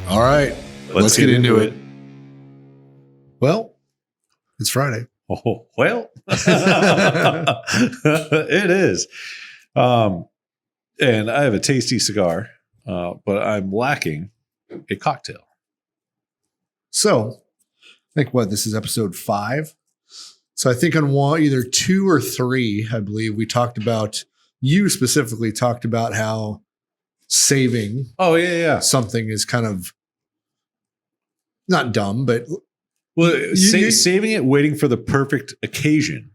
All right. Let's get into it. Well, it's Friday. Oh, well, it is. And I have a tasty cigar, but I'm lacking a cocktail. So, I think this is episode 5. So I think on either 2 or 3, I believe we talked about, you specifically talked about how saving something is kind of not dumb, but saving it, waiting for the perfect occasion,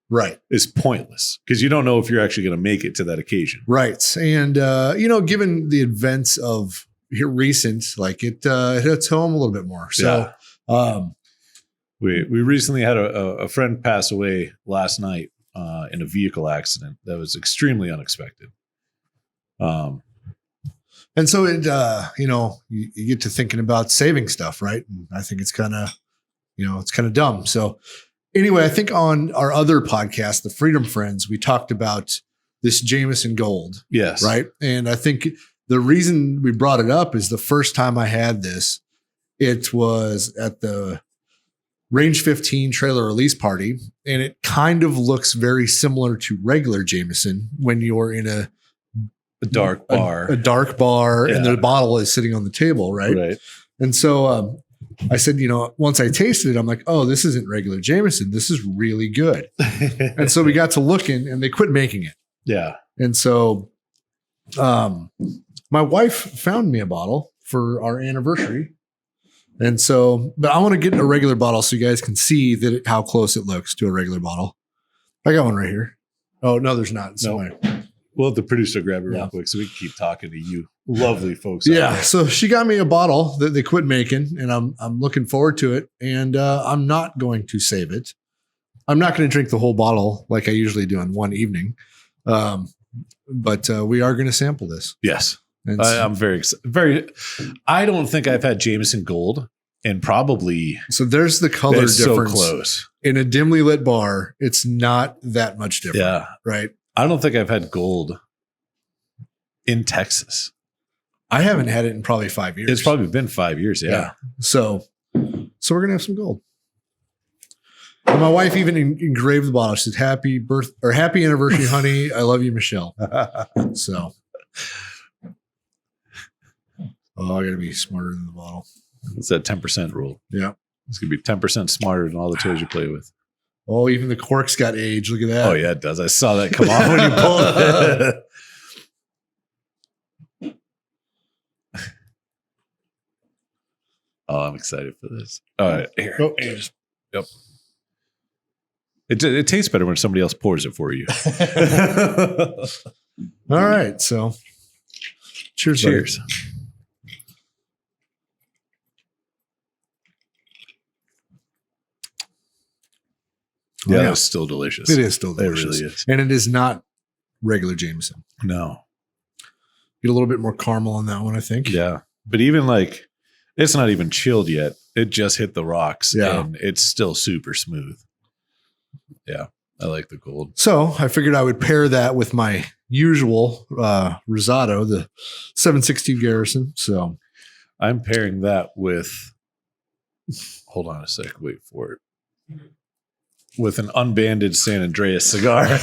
right, is pointless because you don't know if you're actually going to make it to that occasion, right? And given the events of recent, like it hits home a little bit more. So, we recently had a friend pass away last night in a vehicle accident that was extremely unexpected. And so it, you get to thinking about saving stuff, right? And I think it's kind of, it's kind of dumb. So anyway, I think on our other podcast, the Freedom Friends, we talked about this Jameson Gold. Yes. Right. And I think the reason we brought it up is the first time I had this, it was at the Range 15 trailer release party. And it kind of looks very similar to regular Jameson when you're in a dark bar, and the bottle is sitting on the table. Right. And so, I said, once I tasted it, I'm like, oh, this isn't regular Jameson. This is really good. And so we got to looking and they quit making it. Yeah. And so, my wife found me a bottle for our anniversary. And so, but I want to get a regular bottle so you guys can see how close it looks to a regular bottle. I got one right here. Oh, no, there's not. No. We'll have the producer grab it real quick so we can keep talking to you lovely folks. Yeah. So she got me a bottle that they quit making and I'm looking forward to it. And I'm not going to save it. I'm not going to drink the whole bottle like I usually do in one evening. But we are going to sample this. Yes. I'm very excited. I don't think I've had Jameson Gold and probably. So there's the color difference. So close. In a dimly lit bar, it's not that much different. Yeah. Right. I don't think I've had Gold in Texas. I haven't had it in probably 5 years. It's probably been 5 years. Yeah. So we're going to have some Gold. And my wife even engraved the bottle. She said, happy anniversary, honey. I love you, Michelle. So, I got to be smarter than the bottle. It's that 10% rule. Yeah. It's going to be 10% smarter than all the toys you play with. Oh, even the cork's got age. Look at that. Oh, yeah, it does. I saw that come on when you pulled it. Oh, I'm excited for this. All right. Here. Oh. Yep. It tastes better when somebody else pours it for you. All right. So cheers. Cheers. Yeah, it's still delicious. It is still delicious. It really is. And it is not regular Jameson. No. Get a little bit more caramel on that one, I think. Yeah. But even it's not even chilled yet. It just hit the rocks and it's still super smooth. Yeah. I like the Gold. So I figured I would pair that with my usual Rosado, the 716 Garrison. So I'm pairing that with, hold on a sec, wait for it. With an unbanded San Andreas cigar.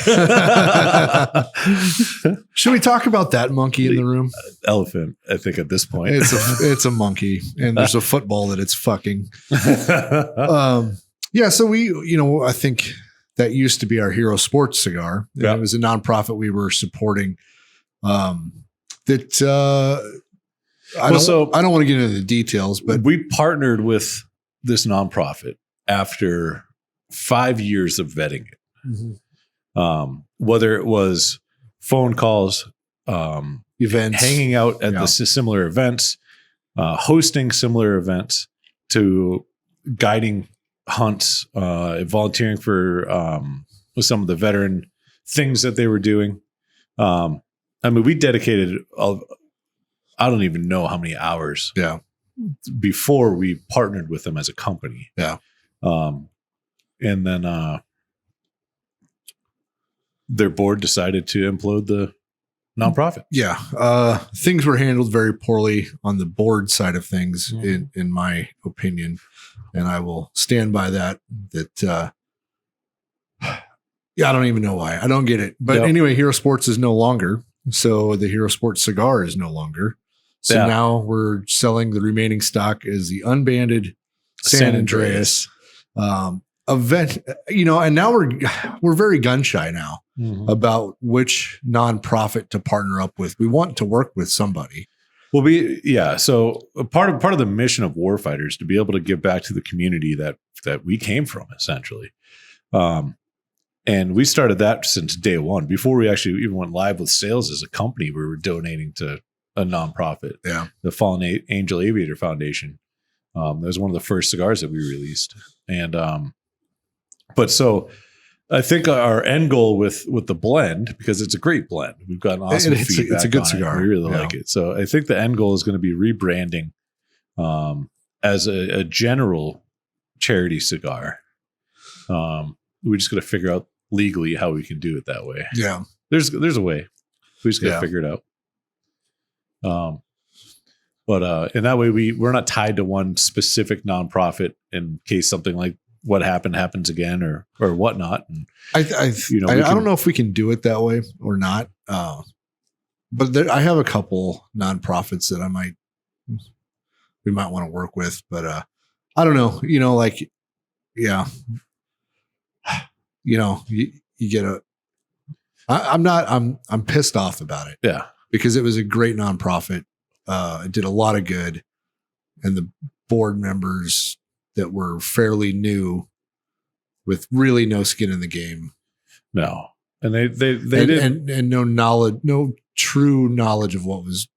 Should we talk about that monkey in the room? Elephant, I think at this point. It's a monkey and there's a football that it's fucking. Yeah. So we, I think that used to be our Hero Sports cigar. It was a nonprofit we were supporting. I don't want to get into the details, but we partnered with this nonprofit after 5 years of vetting it. Mm-hmm. Whether it was phone calls, events, hanging out at the similar events, hosting similar events, to guiding hunts, volunteering for some of the veteran things that they were doing. We dedicated, I don't even know how many hours before we partnered with them as a company. Yeah. And then their board decided to implode the nonprofit. Yeah. Things were handled very poorly on the board side of things, in my opinion. And I will stand by that, yeah, I don't even know why. I don't get it. But anyway, Hero Sports is no longer. So the Hero Sports cigar is no longer. So now we're selling the remaining stock as the unbanded San Andreas event, and now we're very gun shy now about which nonprofit to partner up with. We want to work with somebody. Well, so part of the mission of Warfighter is to be able to give back to the community that we came from, essentially. And we started that since day one. Before we actually even went live with sales as a company, we were donating to a nonprofit, the Fallen Angel Aviator Foundation. That was one of the first cigars that we released. And but so I think our end goal with the blend, because it's a great blend, we've gotten awesome feedback. It's a good cigar. We really like it. So I think the end goal is going to be rebranding as a general charity cigar. We just got to figure out legally how we can do it that way. Yeah, there's a way. We just got to figure it out. But in that way, we're not tied to one specific nonprofit in case something like what happens again or whatnot. And I don't know if we can do it that way or not. But I have a couple nonprofits that we might want to work with, but I don't know. You get I'm pissed off about it. Yeah, because it was a great nonprofit. It did a lot of good, and the board members that were fairly new with really no skin in the game. No. And they did. And no knowledge, no true knowledge of what was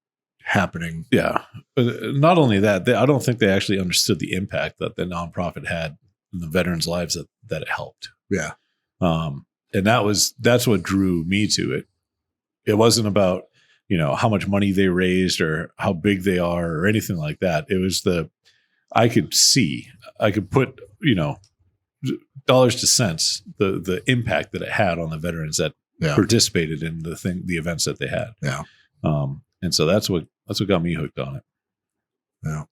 happening. Yeah. But not only that, I don't think they actually understood the impact that the nonprofit had in the veterans' lives that it helped. Yeah. And that's what drew me to it. It wasn't about, how much money they raised or how big they are or anything like that. It was I could put, dollars to cents, the impact that it had on the veterans that participated in the events that they had. Yeah. And so that's what got me hooked on it. Yeah.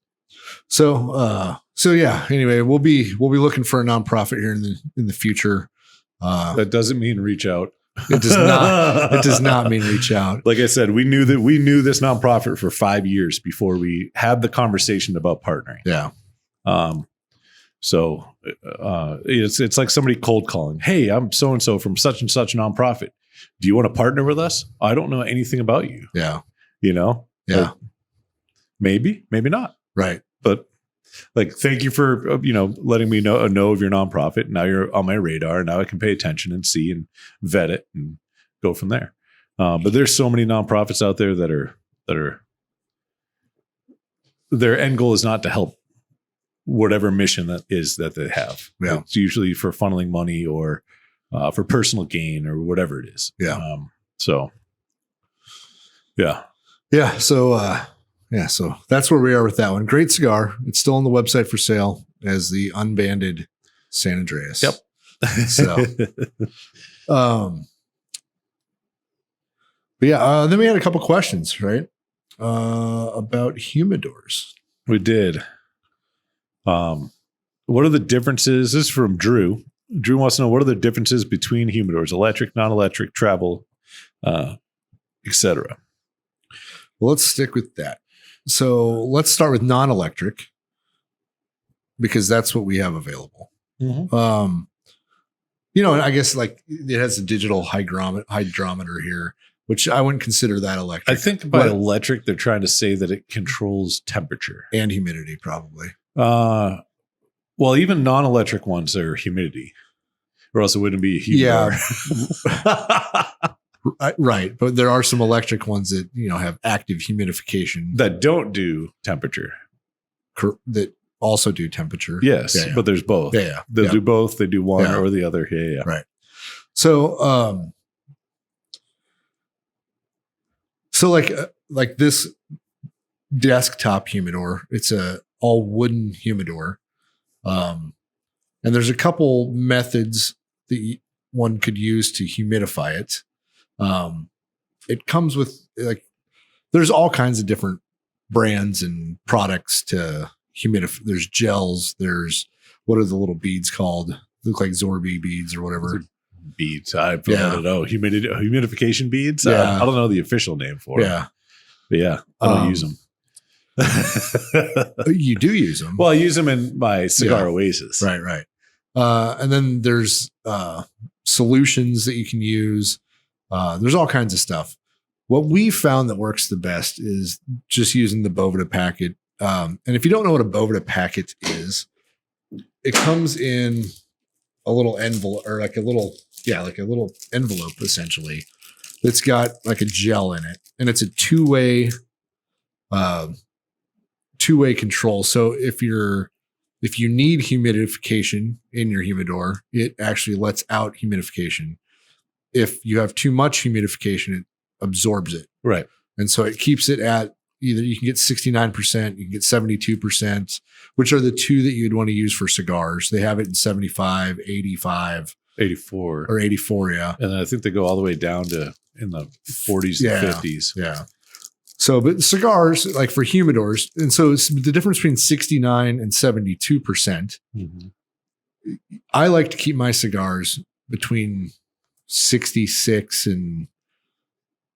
So yeah, anyway, we'll be looking for a nonprofit here in the future. That doesn't mean reach out. It does not. It does not mean reach out. Like I said, we knew this nonprofit for 5 years before we had the conversation about partnering. Yeah. So it's like somebody cold calling. Hey, I'm so and so from such and such nonprofit. Do you want to partner with us? I don't know anything about you. Yeah. Yeah. Like, maybe not. Right. But thank you for, letting me know of your nonprofit. Now you're on my radar. Now I can pay attention and see and vet it and go from there. But there's so many nonprofits out there that are their end goal is not to help whatever mission that they have. Yeah. It's usually for funneling money or for personal gain or whatever it is. Yeah. So yeah. Yeah. So that's where we are with that one. Great cigar. It's still on the website for sale as the unbanded San Andreas. Yep. So, but yeah, then we had a couple questions, right? About humidors. We did. What are the differences? This is from Drew. Drew wants to know, what are the differences between humidors, electric, non-electric, travel, etc. Well, let's stick with that. So let's start with non-electric because that's what we have available. Mm-hmm. And I guess it has a digital hydrometer here, which I wouldn't consider that electric. I think by electric, they're trying to say that it controls temperature and humidity, probably. Well, even non-electric ones are humidity, or else it wouldn't be a humidor. Yeah. Right. But there are some electric ones that, have active humidification that don't do temperature. That also do temperature. Yes. Yeah. But there's both. Yeah. They'll do both. They do one or the other. Yeah. Right. So, like this desktop humidor, it's a all wooden humidor. And there's a couple methods that one could use to humidify it. it comes with like, there's all kinds of different brands and products to humidify. There's gels. There's, what are the little beads called? Look like Zorby beads or whatever. Beads. I don't know. Humidification beads. Yeah. I don't know the official name for it. Yeah. But yeah, I don't use them. You do use them. Well, I use them in my Cigar Oasis. Right. And then there's solutions that you can use. There's all kinds of stuff. What we found that works the best is just using the Boveda packet. And if you don't know what a Boveda packet is, it comes in a little envelope, or like a little envelope essentially. It's got like a gel in it, and it's a two-way control. So if you need humidification in your humidor, it actually lets out humidification. If you have too much humidification, it absorbs it. Right. And so it keeps it at either, you can get 69%, you can get 72%, which are the two that you'd want to use for cigars. They have it in 75, 85, 84 or 84. Yeah. And then I think they go all the way down to in the 40s and 50s. Yeah. So, but cigars, like for humidors, and so it's the difference between 69 and 72%. Mm-hmm. I like to keep my cigars between 66 and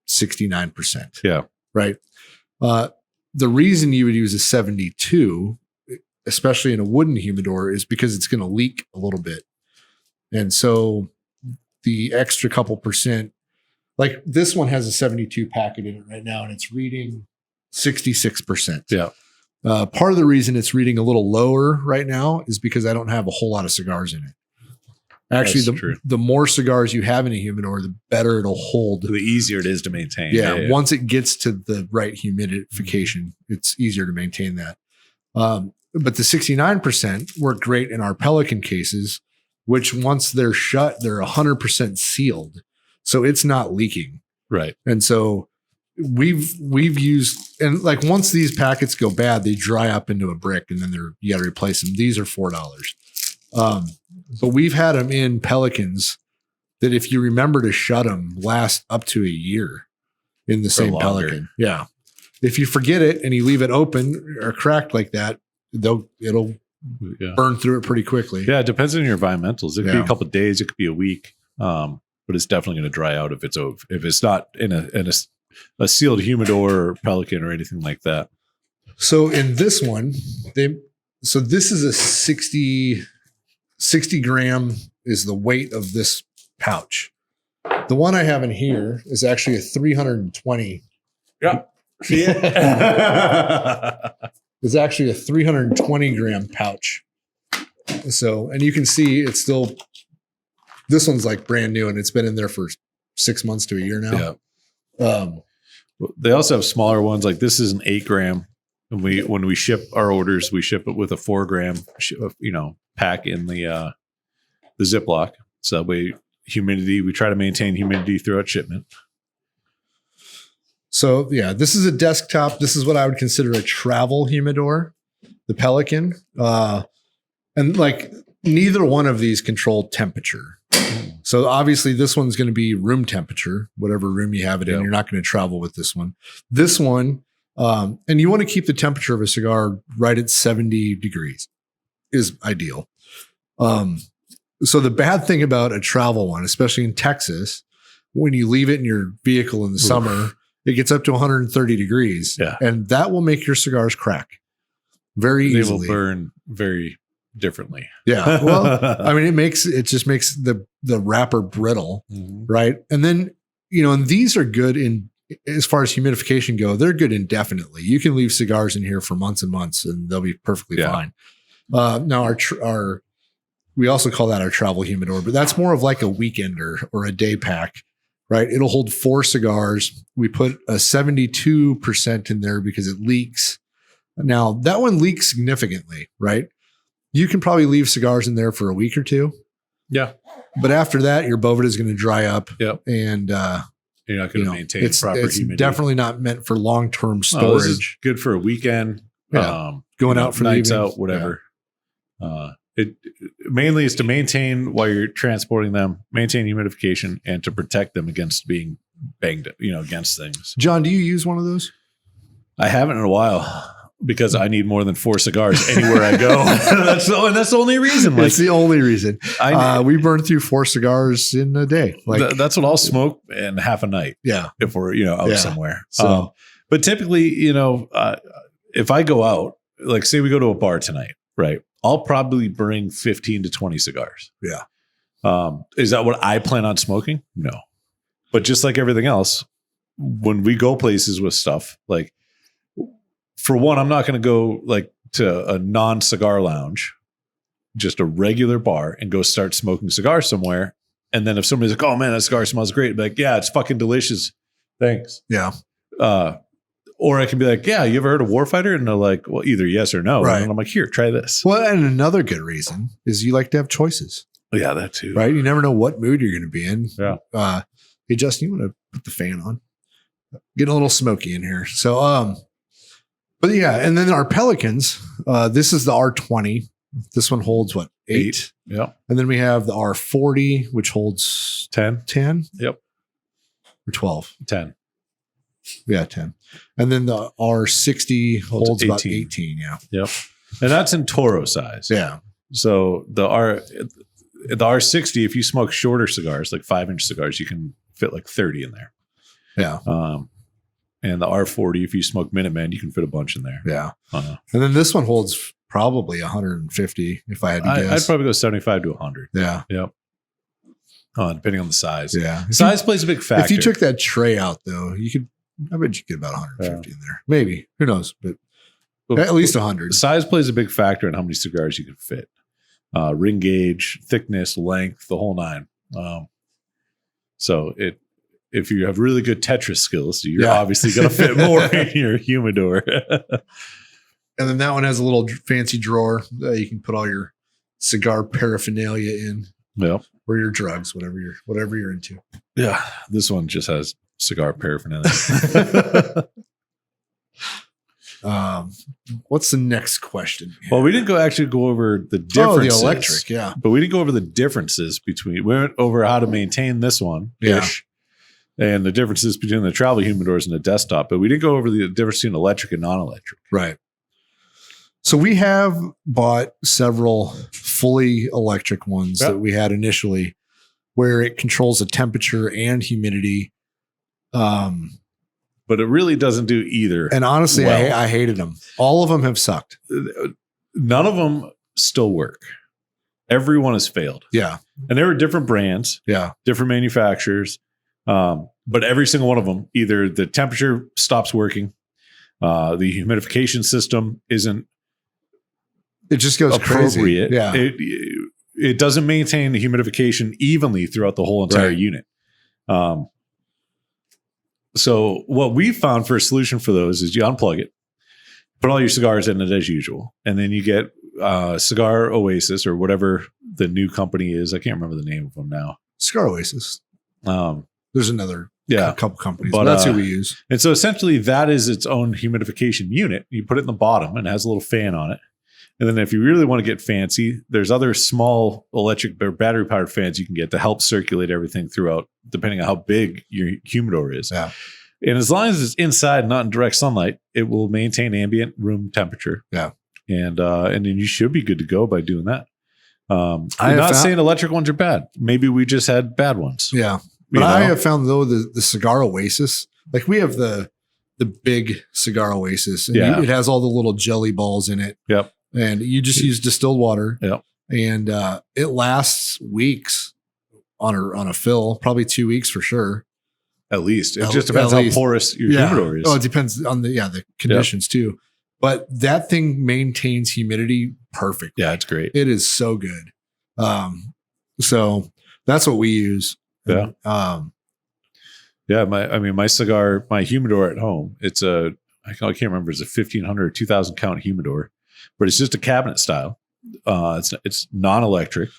69%. Yeah. Right. The reason you would use a 72, especially in a wooden humidor, is because it's going to leak a little bit. And so the extra couple percent, like this one has a 72 packet in it right now, and it's reading 66%. Yeah. Part of the reason it's reading a little lower right now is because I don't have a whole lot of cigars in it. Actually, the more cigars you have in a humidor, the better it'll hold. The easier it is to maintain. Yeah. Once it gets to the right humidification, it's easier to maintain that. But the 69% work great in our Pelican cases, which once they're shut, they're 100% sealed. So it's not leaking. Right. And so we've used, and like once these packets go bad, they dry up into a brick, and then you got to replace them. These are $4. But we've had them in Pelicans that, if you remember to shut them, last up to a year in the same Pelican. Yeah. If you forget it and you leave it open or cracked like that, it'll burn through it pretty quickly. Yeah. It depends on your environmentals. It could be a couple of days. It could be a week. But it's definitely going to dry out if it's not in a sealed humidor or Pelican or anything like that. So in this one, this is a 60 gram is the weight of this pouch. The one I have in here is actually a 320. Yeah. It's actually a 320 gram pouch. So, and you can see it's still, this one's like brand new, and it's been in there for 6 months to a year now. Yeah. They also have smaller ones. Like this is an 8 gram. And when we ship our orders, we ship it with a 4 gram, pack in the Ziploc. So we try to maintain humidity throughout shipment. So yeah, this is a desktop. This is what I would consider a travel humidor, the Pelican. And like neither one of these control temperature. So obviously this one's going to be room temperature, whatever room you have it in. You're not going to travel with this one. This one, and you want to keep the temperature of a cigar right at 70 degrees is ideal. So the bad thing about a travel one, especially in Texas, when you leave it in your vehicle in the summer, it gets up to 130 degrees. Yeah. And that will make your cigars crack very easily. They will burn very differently. Yeah. Well, I mean, it just makes the wrapper brittle. Mm-hmm. Right. And then, and these are good as far as humidification go, they're good indefinitely. You can leave cigars in here for months and months and they'll be perfectly fine. Now we also call that our travel humidor, but that's more of like a weekender or a day pack, right? It'll hold 4 cigars. We put a 72% in there because it leaks. Now that one leaks significantly, right? You can probably leave cigars in there for a week or 2. Yeah. But after that, your Boveda is going to dry up. Yep. And, you're not going to maintain proper humidity. It's definitely not meant for long-term storage. This is good for a weekend. Yeah. Going out for nights out, whatever. Yeah. It mainly is to maintain while you're transporting them, maintain humidification, and to protect them against being banged, against things. John, do you use one of those? I haven't in a while because I need more than 4 cigars anywhere I go. That's the only reason. That's the only reason. We burned through 4 cigars in a day. That's what I'll smoke in half a night. Yeah. If we're, out somewhere. So, but typically, if I go out, like say we go to a bar tonight, right? I'll probably bring 15 to 20 cigars. Yeah. Is that what I plan on smoking? No. But just like everything else, when we go places with stuff, like for one, I'm not going to go like to a non-cigar lounge, just a regular bar, and go start smoking cigars somewhere. And then if somebody's like, "Oh man, that cigar smells great," I'd be like, "Yeah, it's fucking delicious. Thanks." Yeah. Or I can be like, "Yeah, you ever heard of Warfighter?" And they're like, "Well, either yes or no." Right. And I'm like, "Here, try this." Well, and another good reason is you like to have choices. Yeah, that too. Right. You never know what mood you're going to be in. Yeah. Hey, Justin, you want to put the fan on? Getting a little smoky in here. So, but yeah, and then our Pelicans, this is the R20. This one holds what? 8. Yeah. And then we have the R40, which holds 10. 10. Yep. Or 12. 10. Yeah, 10. And then the R60 holds about 18. Yeah. Yep. And that's in Toro size. Yeah. So the R60, if you smoke shorter cigars, like 5-inch cigars, you can fit like 30 in there. Yeah. And the R40, if you smoke Minuteman, you can fit a bunch in there. Yeah. And then this one holds probably 150 if I had to guess. I'd probably go 75 to 100. Yeah. Yep. Depending on the size. Yeah. Size plays a big factor. If you took that tray out, though, I bet you could get about 150 in there. Maybe. Who knows? But at least 100. Size plays a big factor in how many cigars you can fit. Ring gauge, thickness, length, the whole 9. So if you have really good Tetris skills, you're obviously going to fit more in your humidor. And then that one has a little fancy drawer that you can put all your cigar paraphernalia in. Yeah. Or your drugs, whatever you're into. Yeah. This one just has cigar paraphernalia. What's the next question? Well, we didn't go over the differences. Oh, the electric, yeah. But we didn't go over the differences we went over how to maintain this one. Yeah. And the differences between the travel humidors and the desktop. But we didn't go over the difference between electric and non-electric. Right. So we have bought several fully electric ones that we had initially where it controls the temperature and humidity. But it really doesn't do either. And honestly, I hated them. All of them have sucked. None of them still work. Everyone has failed. Yeah. And there were different brands. Yeah. Different manufacturers. But every single one of them, either the temperature stops working, the humidification system isn't. It just goes appropriate. Crazy. Yeah. It doesn't maintain the humidification evenly throughout the whole entire unit. So what we found for a solution for those is you unplug it, put all your cigars in it as usual, and then you get Cigar Oasis or whatever the new company is. I can't remember the name of them now. Cigar Oasis. There's another couple companies, but that's who we use. And so essentially that is its own humidification unit. You put it in the bottom and it has a little fan on it. And then if you really want to get fancy, there's other small electric or battery powered fans you can get to help circulate everything throughout, depending on how big your humidor is. Yeah. And as long as it's inside, not in direct sunlight, it will maintain ambient room temperature. Yeah. And then you should be good to go by doing that. I'm not saying electric ones are bad. Maybe we just had bad ones. Yeah. But I have found though the Cigar Oasis, like we have the big Cigar Oasis, and it has all the little jelly balls in it. Yep. And you just use distilled water. Yep. And it lasts weeks on a fill, probably 2 weeks for sure. At least. It just depends how porous your humidor is. Oh, it depends on the conditions too. But that thing maintains humidity perfectly. Yeah, it's great. It is so good. So that's what we use. Yeah. My humidor at home, I can't remember, it's a 1500 or 2000 count humidor, but it's just a cabinet style. It's non-electric,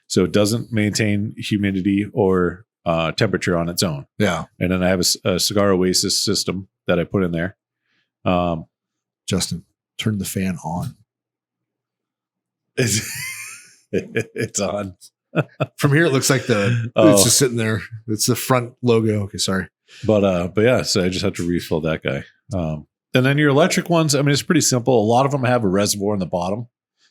so it doesn't maintain humidity or temperature on its own. Yeah. And then I have a Cigar Oasis system that I put in there. Justin, turn the fan on. It's on. From here, it looks like it's just sitting there. It's the front logo. Okay, sorry. But yeah, so I just have to refill that guy. And then your electric ones, I mean, it's pretty simple. A lot of them have a reservoir in the bottom.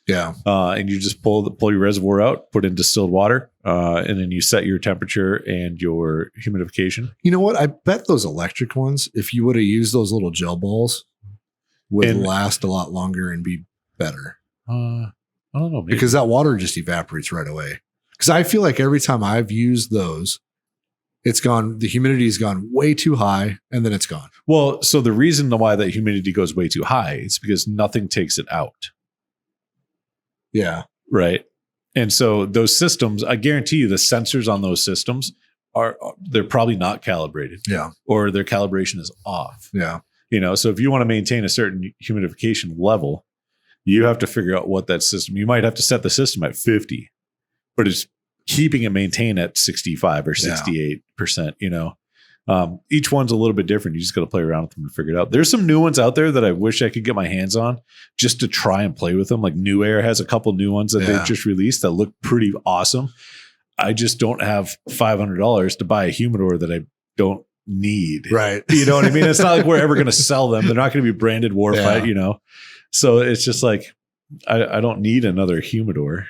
Yeah. And you just pull your reservoir out, put in distilled water, and then you set your temperature and your humidification. You know what? I bet those electric ones, if you would have used those little gel balls, would last a lot longer and be better. I don't know. Maybe. Because that water just evaporates right away. Because I feel like every time I've used those, it's gone, the humidity's gone way too high and then it's gone. Well, so the reason why that humidity goes way too high is because nothing takes it out. Yeah. Right. And so those systems, I guarantee you the sensors on those systems they're probably not calibrated. Yeah. Or their calibration is off. Yeah. You know, so if you want to maintain a certain humidification level, you have to figure out what that system, you might have to set the system at 50, but it's keeping it maintained at 65 or 68%, you know. Each one's a little bit different. You just got to play around with them and figure it out. There's some new ones out there that I wish I could get my hands on just to try and play with them. Like New Air has a couple new ones that they've just released that look pretty awesome. I just don't have $500 to buy a humidor that I don't need. Right. You know what I mean? It's not like we're ever going to sell them. They're not going to be branded Warfighter, you know? So it's just like, I don't need another humidor.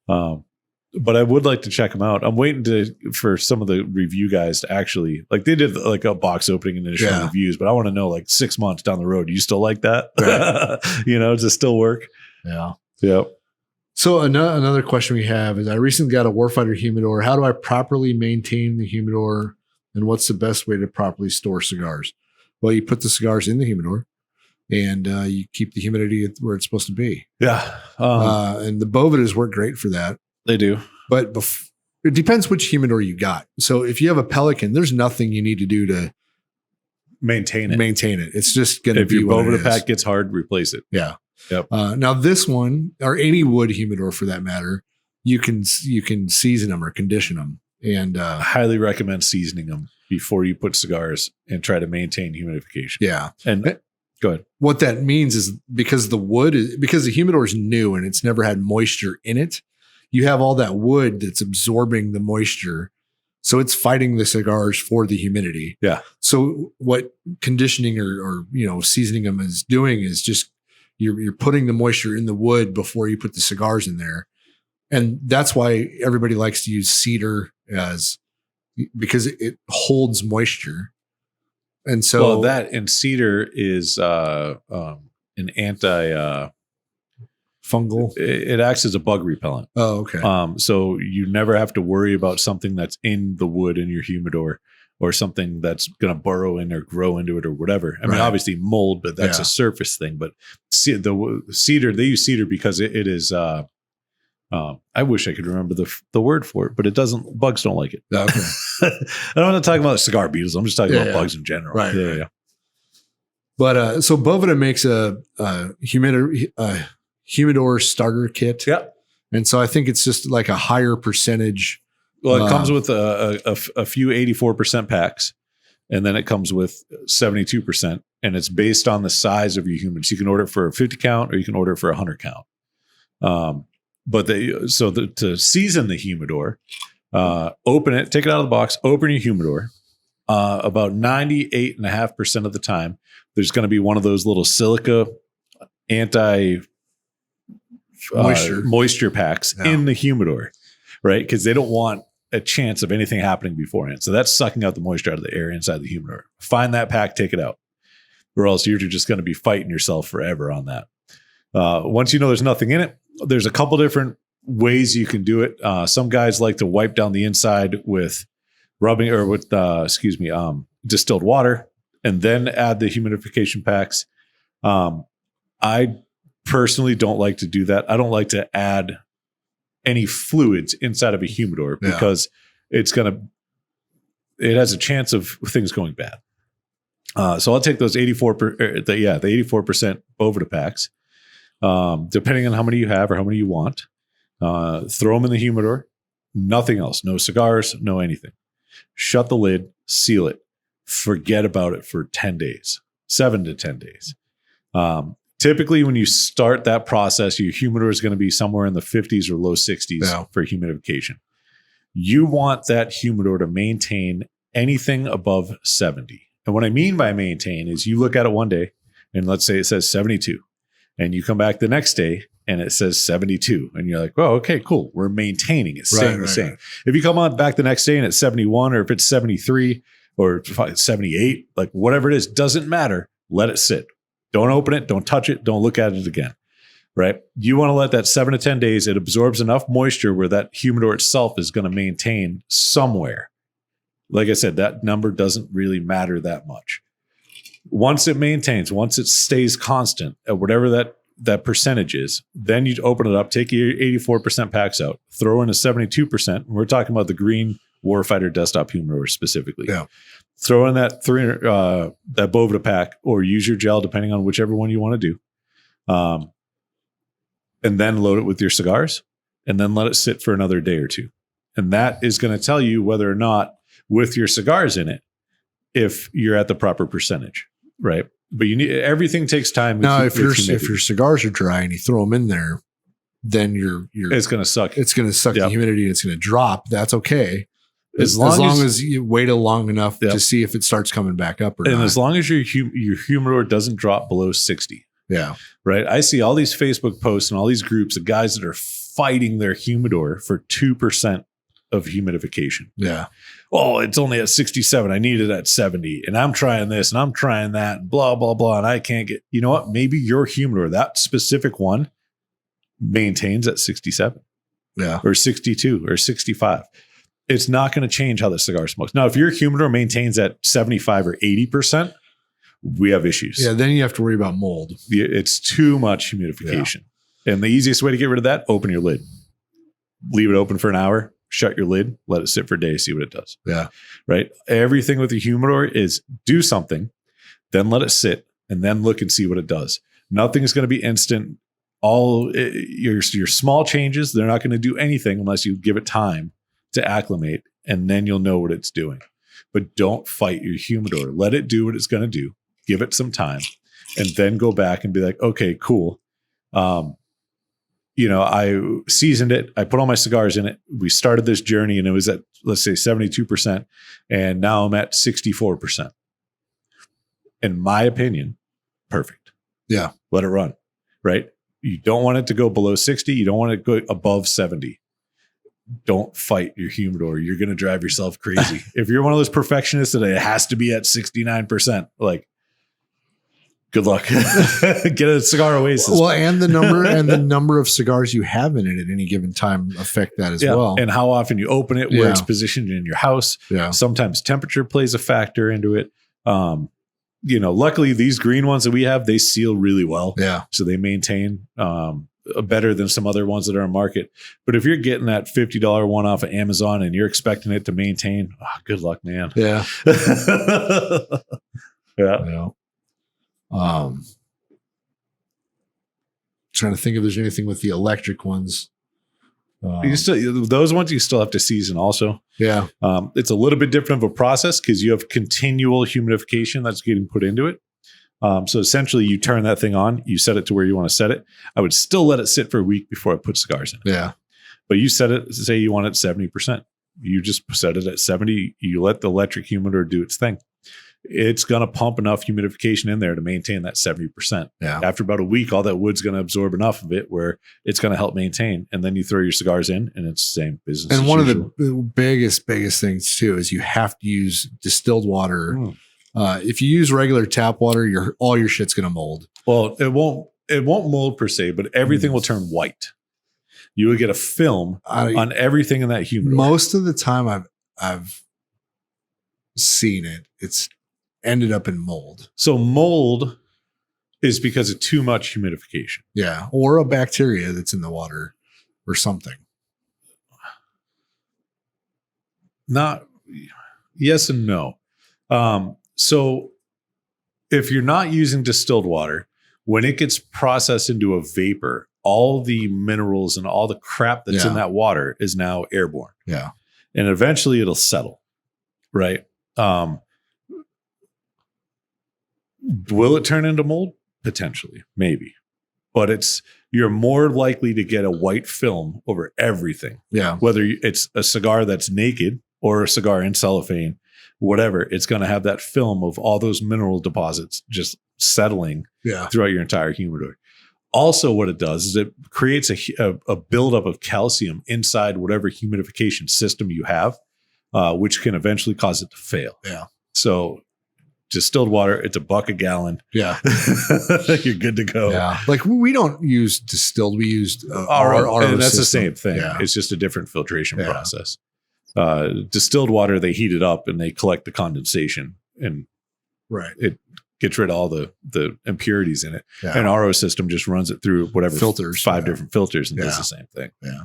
But I would like to check them out. I'm waiting for some of the review guys to actually, like, they did like a box opening and initial reviews, but I want to know, like, 6 months down the road, do you still like that? Right. You know, does it still work? Yeah. Yep. So another question we have is, I recently got a Warfighter humidor. How do I properly maintain the humidor, and what's the best way to properly store cigars? Well, you put the cigars in the humidor and you keep the humidity where it's supposed to be. Yeah. And the Bovedas work great for that. They do. But it depends which humidor you got. So if you have a Pelican, there's nothing you need to do to maintain it. It's just going to be if your what it Boveda is. pack gets hard, replace it. Yeah. Yep. Now this one, or any wood humidor for that matter, you can season them or condition them. And I highly recommend seasoning them before you put cigars and try to maintain humidification. Yeah. And go ahead. What that means is because the humidor is new and it's never had moisture in it, you have all that wood that's absorbing the moisture. So it's fighting the cigars for the humidity. Yeah. So what conditioning or seasoning them is doing is just you're putting the moisture in the wood before you put the cigars in there. And that's why everybody likes to use cedar because it holds moisture. And so that and cedar is an anti fungal. It acts as a bug repellent. Oh, okay. So you never have to worry about something that's in the wood in your humidor or something that's going to burrow in or grow into it or whatever. I mean, obviously mold, but that's a surface thing. But the cedar, they use cedar because it is. I wish I could remember the word for it, but it doesn't. Bugs don't like it. Okay. I'm not talking about cigar beetles. I'm just talking about bugs in general. Right. Yeah. But so Boveda makes a humidor starter kit. Yeah. And so I think it's just like a higher percentage. Well, it comes with a few 84% packs, and then it comes with 72%, and it's based on the size of your humidor. So you can order it for a 50 count or you can order it for a 100 count. To season the humidor, open it, take it out of the box, open your humidor. About 98.5% of the time, there's going to be one of those little silica anti moisture packs in the humidor, right? Because they don't want a chance of anything happening beforehand. So that's sucking out the moisture out of the air inside the humidor. Find that pack, take it out, or else you're just going to be fighting yourself forever on that. Once you know there's nothing in it, there's a couple different ways you can do it. Some guys like to wipe down the inside with distilled water and then add the humidification packs. I personally don't like to do that. I don't like to add any fluids inside of a humidor because it has a chance of things going bad. So I'll take those the 84% Boveda packs, depending on how many you have or how many you want. Throw them in the humidor. Nothing else. No cigars. No anything. Shut the lid. Seal it. Forget about it for 10 days. 7 to 10 days. Typically, when you start that process, your humidor is going to be somewhere in the 50s or low 60s for humidification. You want that humidor to maintain anything above 70. And what I mean by maintain is you look at it one day and let's say it says 72 and you come back the next day and it says 72 and you're like, oh, okay, cool. We're maintaining it, staying the same. Right. If you come on back the next day and it's 71 or if it's 73 or 78, like whatever it is, doesn't matter. Let it sit. Don't open it. Don't touch it. Don't look at it again. Right? You want to let that 7 to 10 days, it absorbs enough moisture where that humidor itself is going to maintain somewhere. Like I said, that number doesn't really matter that much. Once it maintains, once it stays constant at whatever that percentage is, then you open it up, take your 84% packs out, throw in a 72%. We're talking about the green Warfighter desktop humidor specifically. Yeah. Throw in that that Boveda pack or use your gel, depending on whichever one you want to do. And then load it with your cigars and then let it sit for another day or two. And that is going to tell you whether or not with your cigars in it, if you're at the proper percentage, right? But you need, everything takes time. Now, if your cigars are dry and you throw them in there, then it's going to suck. It's going to suck the humidity and it's going to drop. That's okay. As long as you wait long enough to see if it starts coming back up or not. And as long as your humidor doesn't drop below 60. Yeah. Right. I see all these Facebook posts and all these groups of guys that are fighting their humidor for 2% of humidification. Yeah. Oh, it's only at 67. I need it at 70. And I'm trying this and I'm trying that and blah, blah, blah. And I can't get, you know what? Maybe your humidor, that specific one, maintains at 67. Yeah. Or 62 or 65. It's not going to change how the cigar smokes. Now, if your humidor maintains at 75 or 80%, we have issues. Yeah, then you have to worry about mold. It's too much humidification. Yeah. And the easiest way to get rid of that, open your lid. Leave it open for an hour, shut your lid, let it sit for a day, see what it does. Yeah. Right? Everything with the humidor is do something, then let it sit, and then look and see what it does. Nothing's going to be instant. All your small changes, they're not going to do anything unless you give it time to acclimate, and then you'll know what it's doing. But don't fight your humidor. Let it do what it's going to do. Give it some time, and then go back and be like, okay, cool. I seasoned it. I put all my cigars in it. We started this journey and it was at, let's say 72%. And now I'm at 64%. In my opinion, perfect. Yeah. Let it run, right? You don't want it to go below 60. You don't want it to go above 70. Don't fight your humidor. You're going to drive yourself crazy. If you're one of those perfectionists that it has to be at 69%, like, good luck. Get a cigar oasis. Well, and the number of cigars you have in it at any given time affect that as well. And how often you open it, where it's positioned in your house. Yeah. Sometimes temperature plays a factor into it. Luckily these green ones that we have, they seal really well. Yeah. So they maintain better than some other ones that are on market. But if you're getting that $50 one off of Amazon and you're expecting it to maintain, good luck, man. Yeah. Yeah. Trying to think if there's anything with the electric ones. Those ones you still have to season also. Yeah. It's a little bit different of a process because you have continual humidification that's getting put into it. So essentially you turn that thing on, you set it to where you want to set it. I would still let it sit for a week before I put cigars in it. Yeah. But you set it, say you want it 70%. You just set it at 70. You let the electric humidor do its thing. It's going to pump enough humidification in there to maintain that 70%. Yeah. After about a week, all that wood's going to absorb enough of it where it's going to help maintain. And then you throw your cigars in and it's the same business. And one of the biggest things too is you have to use distilled water. If you use regular tap water, all your shit's going to mold. Well, it won't mold per se, but everything will turn white. You will get a film on everything in that humidor. Most of the time I've seen it, it's ended up in mold. So mold is because of too much humidification. Yeah. Or a bacteria that's in the water or something. Yes and no. So if you're not using distilled water, when it gets processed into a vapor, all the minerals and all the crap that's in that water is now airborne. Yeah. And eventually it'll settle. Right. Will it turn into mold? Potentially, maybe. But you're more likely to get a white film over everything. Yeah. Whether it's a cigar that's naked or a cigar in cellophane, whatever, it's going to have that film of all those mineral deposits just settling throughout your entire humidor. Also, what it does is it creates a buildup of calcium inside whatever humidification system you have, which can eventually cause it to fail. Yeah. So distilled water, it's $1 a gallon. Yeah. You're good to go. Yeah. Like we don't use distilled. We used RO, and that's system. the same thing. Yeah. It's just a different filtration process. Distilled water, they heat it up and they collect the condensation, and it gets rid of all the impurities in it. Yeah. And RO system just runs it through whatever filters, 5 different filters, and does the same thing. Yeah.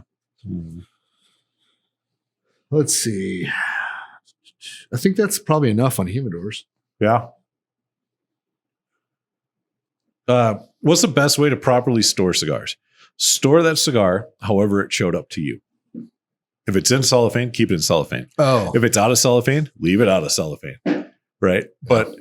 Let's see. I think that's probably enough on humidors. Yeah. What's the best way to properly store cigars? Store that cigar however it showed up to you. If it's in cellophane, keep it in cellophane. Oh. If it's out of cellophane, leave it out of cellophane. Right. But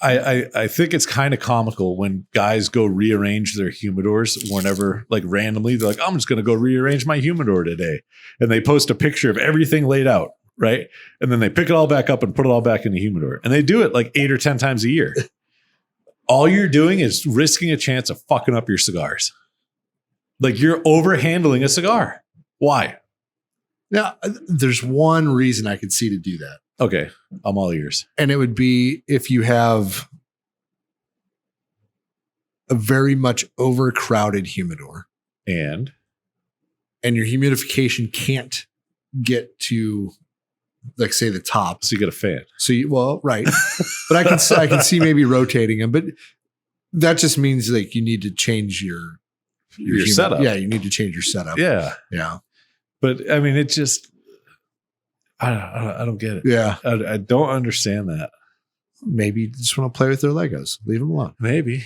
I think it's kind of comical when guys go rearrange their humidors whenever, like randomly, they're like, I'm just going to go rearrange my humidor today. And they post a picture of everything laid out. Right. And then they pick it all back up and put it all back in the humidor. And they do it like 8 or 10 times a year. All you're doing is risking a chance of fucking up your cigars. Like you're overhandling a cigar. Why? Now, there's one reason I could see to do that. Okay. I'm all ears. And it would be if you have a very much overcrowded humidor. And your humidification can't get to, like, say, the top. So you get a fan. So right. But I can see maybe rotating them, but that just means like you need to change your setup. Yeah, you need to change your setup. Yeah. Yeah. But I mean, it just, I don't get it. Yeah. I don't understand that. Maybe you just want to play with their Legos. Leave them alone. Maybe.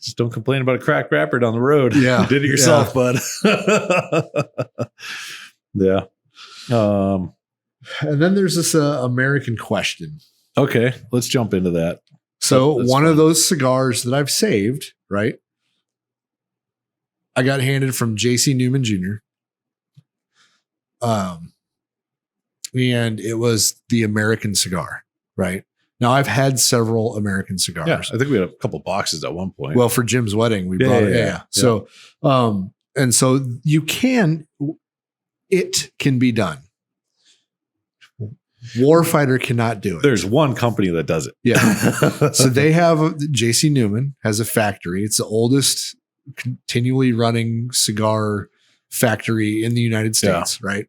Just don't complain about a cracked wrapper down the road. Yeah. You did it yourself, bud. Yeah. And then there's this American question. Okay. Let's jump into that. So one of those cigars that I've saved, right? I got handed from J.C. Newman Jr. And it was the American cigar, right? Now I've had several American cigars. Yeah, I think we had a couple boxes at one point. Well, for Jim's wedding, we brought it. Yeah. So, and so it can be done. Warfighter cannot do it. There's one company that does it. Yeah. So they have J.C. Newman has a factory. It's the oldest continually running cigar factory in the United States, right?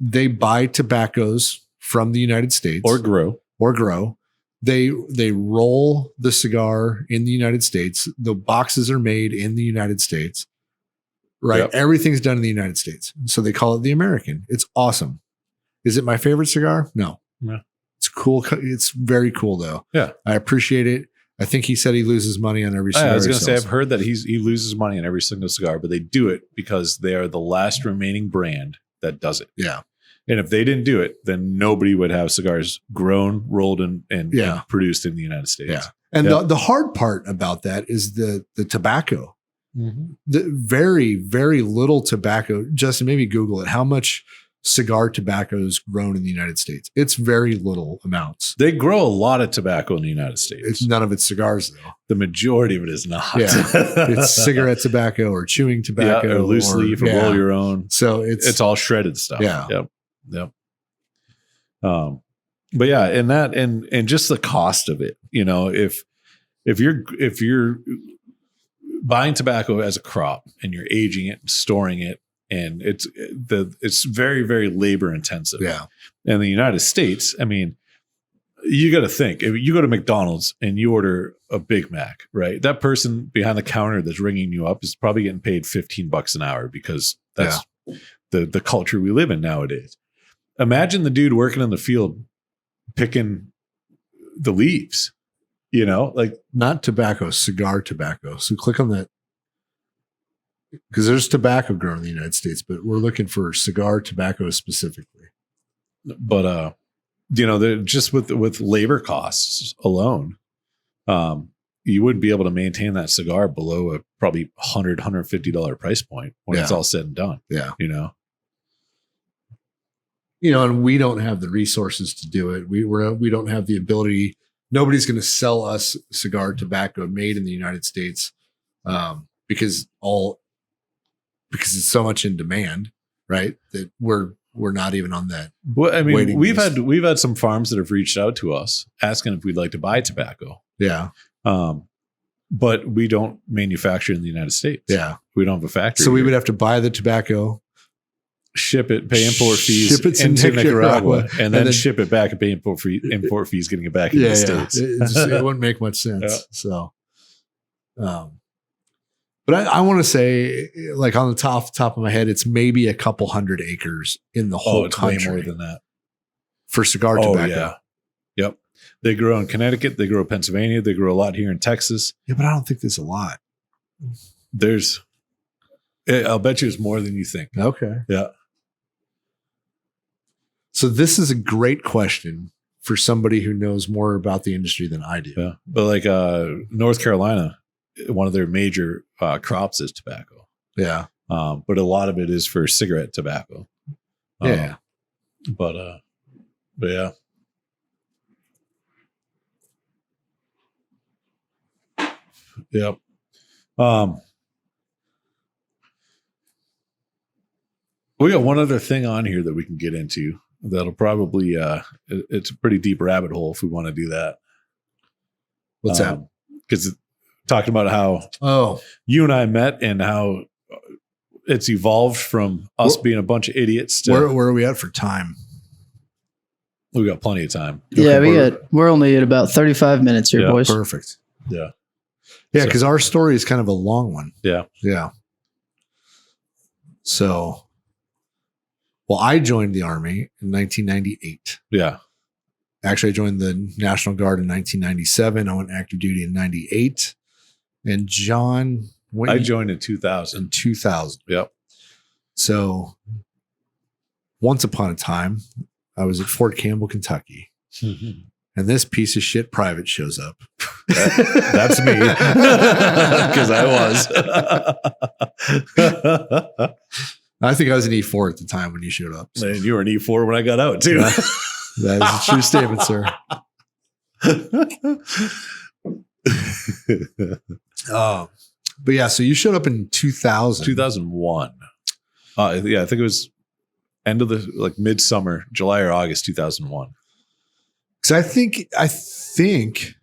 They buy tobaccos from the United States or grow. They roll the cigar in the United States. The boxes are made in the United States, right? Yep. Everything's done in the United States. So they call it the American. It's awesome. Is it my favorite cigar? No. It's cool. It's very cool though. Yeah. I appreciate it. I think he said he loses money on every cigar. I was going to say, I've heard that he loses money on every single cigar, but they do it because they are the last remaining brand that does it. Yeah. And if they didn't do it, then nobody would have cigars grown, rolled, and produced in the United States. Yeah. And the hard part about that is the tobacco. Mm-hmm. The very, very little tobacco. Justin, maybe Google it. How much cigar tobacco is grown in the United States? It's very little amounts. They grow a lot of tobacco in the United States. It's none of it's cigars though. The majority of it is not. Yeah. It's cigarette tobacco or chewing tobacco, or loose leaf, or roll your own. So it's all shredded stuff. Yeah. Yep. But yeah, and just the cost of it, if you're buying tobacco as a crop and you're aging it and storing it, and it's very, very labor intensive. Yeah. In the United States, I mean, you got to think, if you go to McDonald's and you order a Big Mac, right? That person behind the counter that's ringing you up is probably getting paid $15 an hour because that's the culture we live in nowadays. Imagine the dude working in the field picking the leaves, like not tobacco, cigar tobacco. So click on that. Because there's tobacco grown in the United States, but we're looking for cigar tobacco specifically. But just with labor costs alone, you wouldn't be able to maintain that cigar below a probably $150 price point when it's all said and done. Yeah. and we don't have the resources to do it. We don't have the ability. Nobody's going to sell us cigar tobacco made in the United States because it's so much in demand, right? That we're not even on that. Well, I mean, we've had some farms that have reached out to us asking if we'd like to buy tobacco. Yeah. But we don't manufacture in the United States. Yeah. We don't have a factory. So we would have to buy the tobacco, ship it, pay import fees, ship it to into Nicaragua, and then ship it back and pay import fees, getting it back in the States. It wouldn't make much sense. Yeah. So, but I want to say, like on the top of my head, it's maybe a couple hundred acres in the whole country. Way more than that for cigar tobacco. Yeah. Yep. They grow in Connecticut. They grow in Pennsylvania. They grow a lot here in Texas. Yeah, but I don't think there's a lot. I'll bet you it's more than you think. Okay. Yeah. So this is a great question for somebody who knows more about the industry than I do. Yeah. But like North Carolina, one of their major crops is tobacco. Yeah. But a lot of it is for cigarette tobacco. Yeah. But yeah. Yep. We got one other thing on here that we can get into that'll probably it's a pretty deep rabbit hole if we want to do that. What's that? Because talking about how you and I met and how it's evolved from us being a bunch of idiots to where are we at for time? We got plenty of time. Yeah, we're only at about 35 minutes here, boys. Perfect. Yeah. Yeah, because our story is kind of a long one. Yeah. Yeah. So, well, I joined the Army in 1998. Yeah. Actually, I joined the National Guard in 1997. I went active duty in 98. And Jon, I joined in 2000. In 2000. Yep. So, once upon a time, I was at Fort Campbell, Kentucky. And this piece of shit private shows up. That's me. Because I was. I think I was an E4 at the time when you showed up. So. And you were an E4 when I got out, too. That is a true statement, sir. But yeah, so you showed up in 2000. 2001. Yeah, I think it was end of the midsummer, July or August 2001. Because I think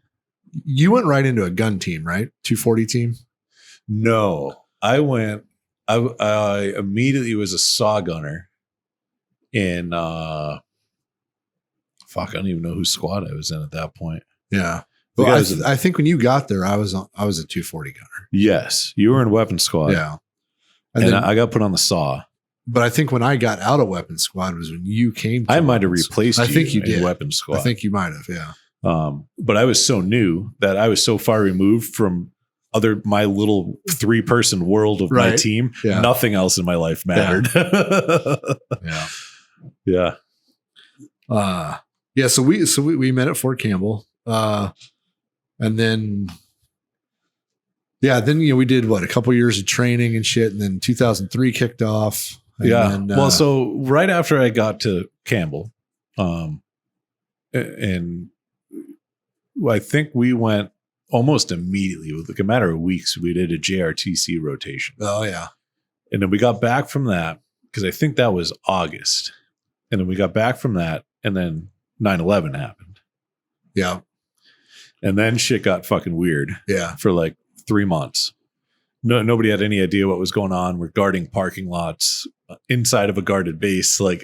you went right into a gun team, right? 240 team? No, I immediately was a saw gunner in, I don't even know whose squad I was in at that point. Yeah. Well, I think when you got there, I was a 240 gunner. Yes. You were in weapons squad. Yeah. And then I got put on the saw. But I think when I got out of weapons squad was when you came to I might have replaced you. I think you did. In weapons squad. I think you might have, yeah. But I was so new that I was so far removed from my little 3-person world of my team. Yeah. Nothing else in my life mattered. Yeah. Yeah. Yeah. So we met at Fort Campbell. And then we did a couple years of training and shit. And then 2003 kicked off. And then, so right after I got to Campbell, and I think we went almost immediately with a matter of weeks. We did a JRTC rotation. Oh yeah. And then we got back from that because I think that was August. And then we got back from that and then 9/11 happened. Yeah. And then shit got fucking weird. Yeah. For 3 months. Nobody had any idea what was going on. We're guarding parking lots inside of a guarded base. We're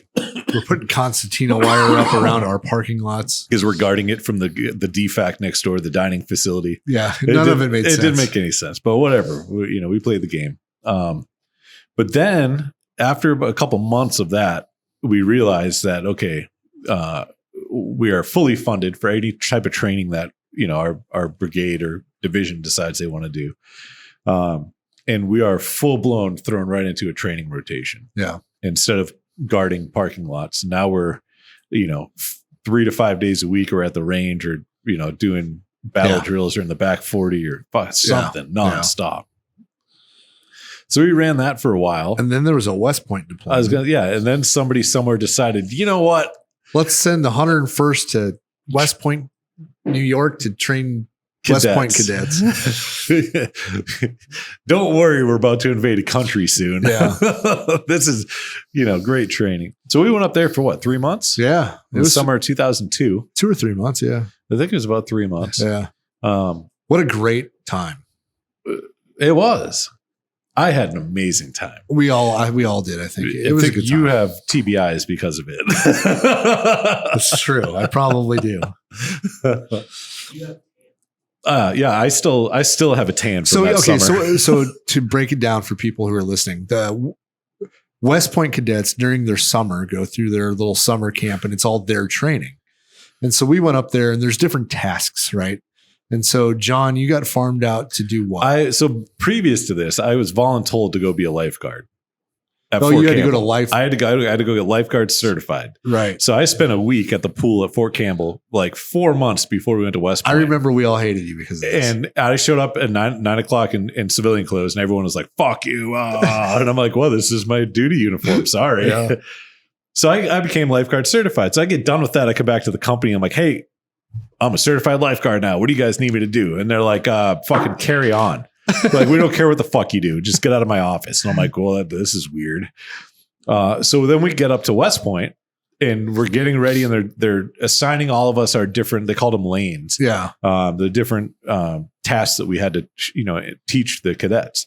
putting concertina wire up around our parking lots because we're guarding it from the DFAC next door, the dining facility. Yeah, none of it made sense. It didn't make any sense, but whatever. We played the game. But then after a couple months of that, we realized that we are fully funded for any type of training that our brigade or division decides they want to do. And we are full blown thrown right into a training rotation. Yeah. Instead of guarding parking lots, now we're, 3 to 5 days a week, we're at the range or, doing battle drills or in the back 40 or something nonstop. So we ran that for a while. And then there was a West Point deployment. And then somebody somewhere decided, you know what? Let's send the 101st to West Point, New York to train West Point cadets. Don't worry, we're about to invade a country soon. Yeah. This is, great training. So we went up there for what, 3 months? Yeah. It was summer of 2002. 2 or 3 months. Yeah. I think it was about 3 months. Yeah. What a great time. It was. I had an amazing time. We all did. I think it was a good time. You have TBIs because of it. That's true. I probably do. I still have a tan from that summer. So to break it down for people who are listening, the West Point cadets during their summer go through their little summer camp, and it's all their training. And so we went up there, and there's different tasks, right? And so, John, you got farmed out to do what? So previous to this, I was voluntold to go be a lifeguard. You had to go to life. I had to go get lifeguard certified. Right. So I spent a week at the pool at Fort Campbell, like 4 months before we went to West Point. I remember we all hated you because of this. And I showed up at 9 o'clock in civilian clothes, and everyone was like, "Fuck you!" And I'm like, "Well, this is my duty uniform. Sorry." Yeah. So I became lifeguard certified. So I get done with that. I come back to the company. I'm like, "Hey, I'm a certified lifeguard now. What do you guys need me to do?" And they're like, "Fucking carry on." Like, we don't care what the fuck you do. Just get out of my office. And I'm like, well, this is weird. So then we get up to West Point, and we're getting ready, and they're assigning all of us our different, they called them lanes. Yeah. The different tasks that we had to, teach the cadets.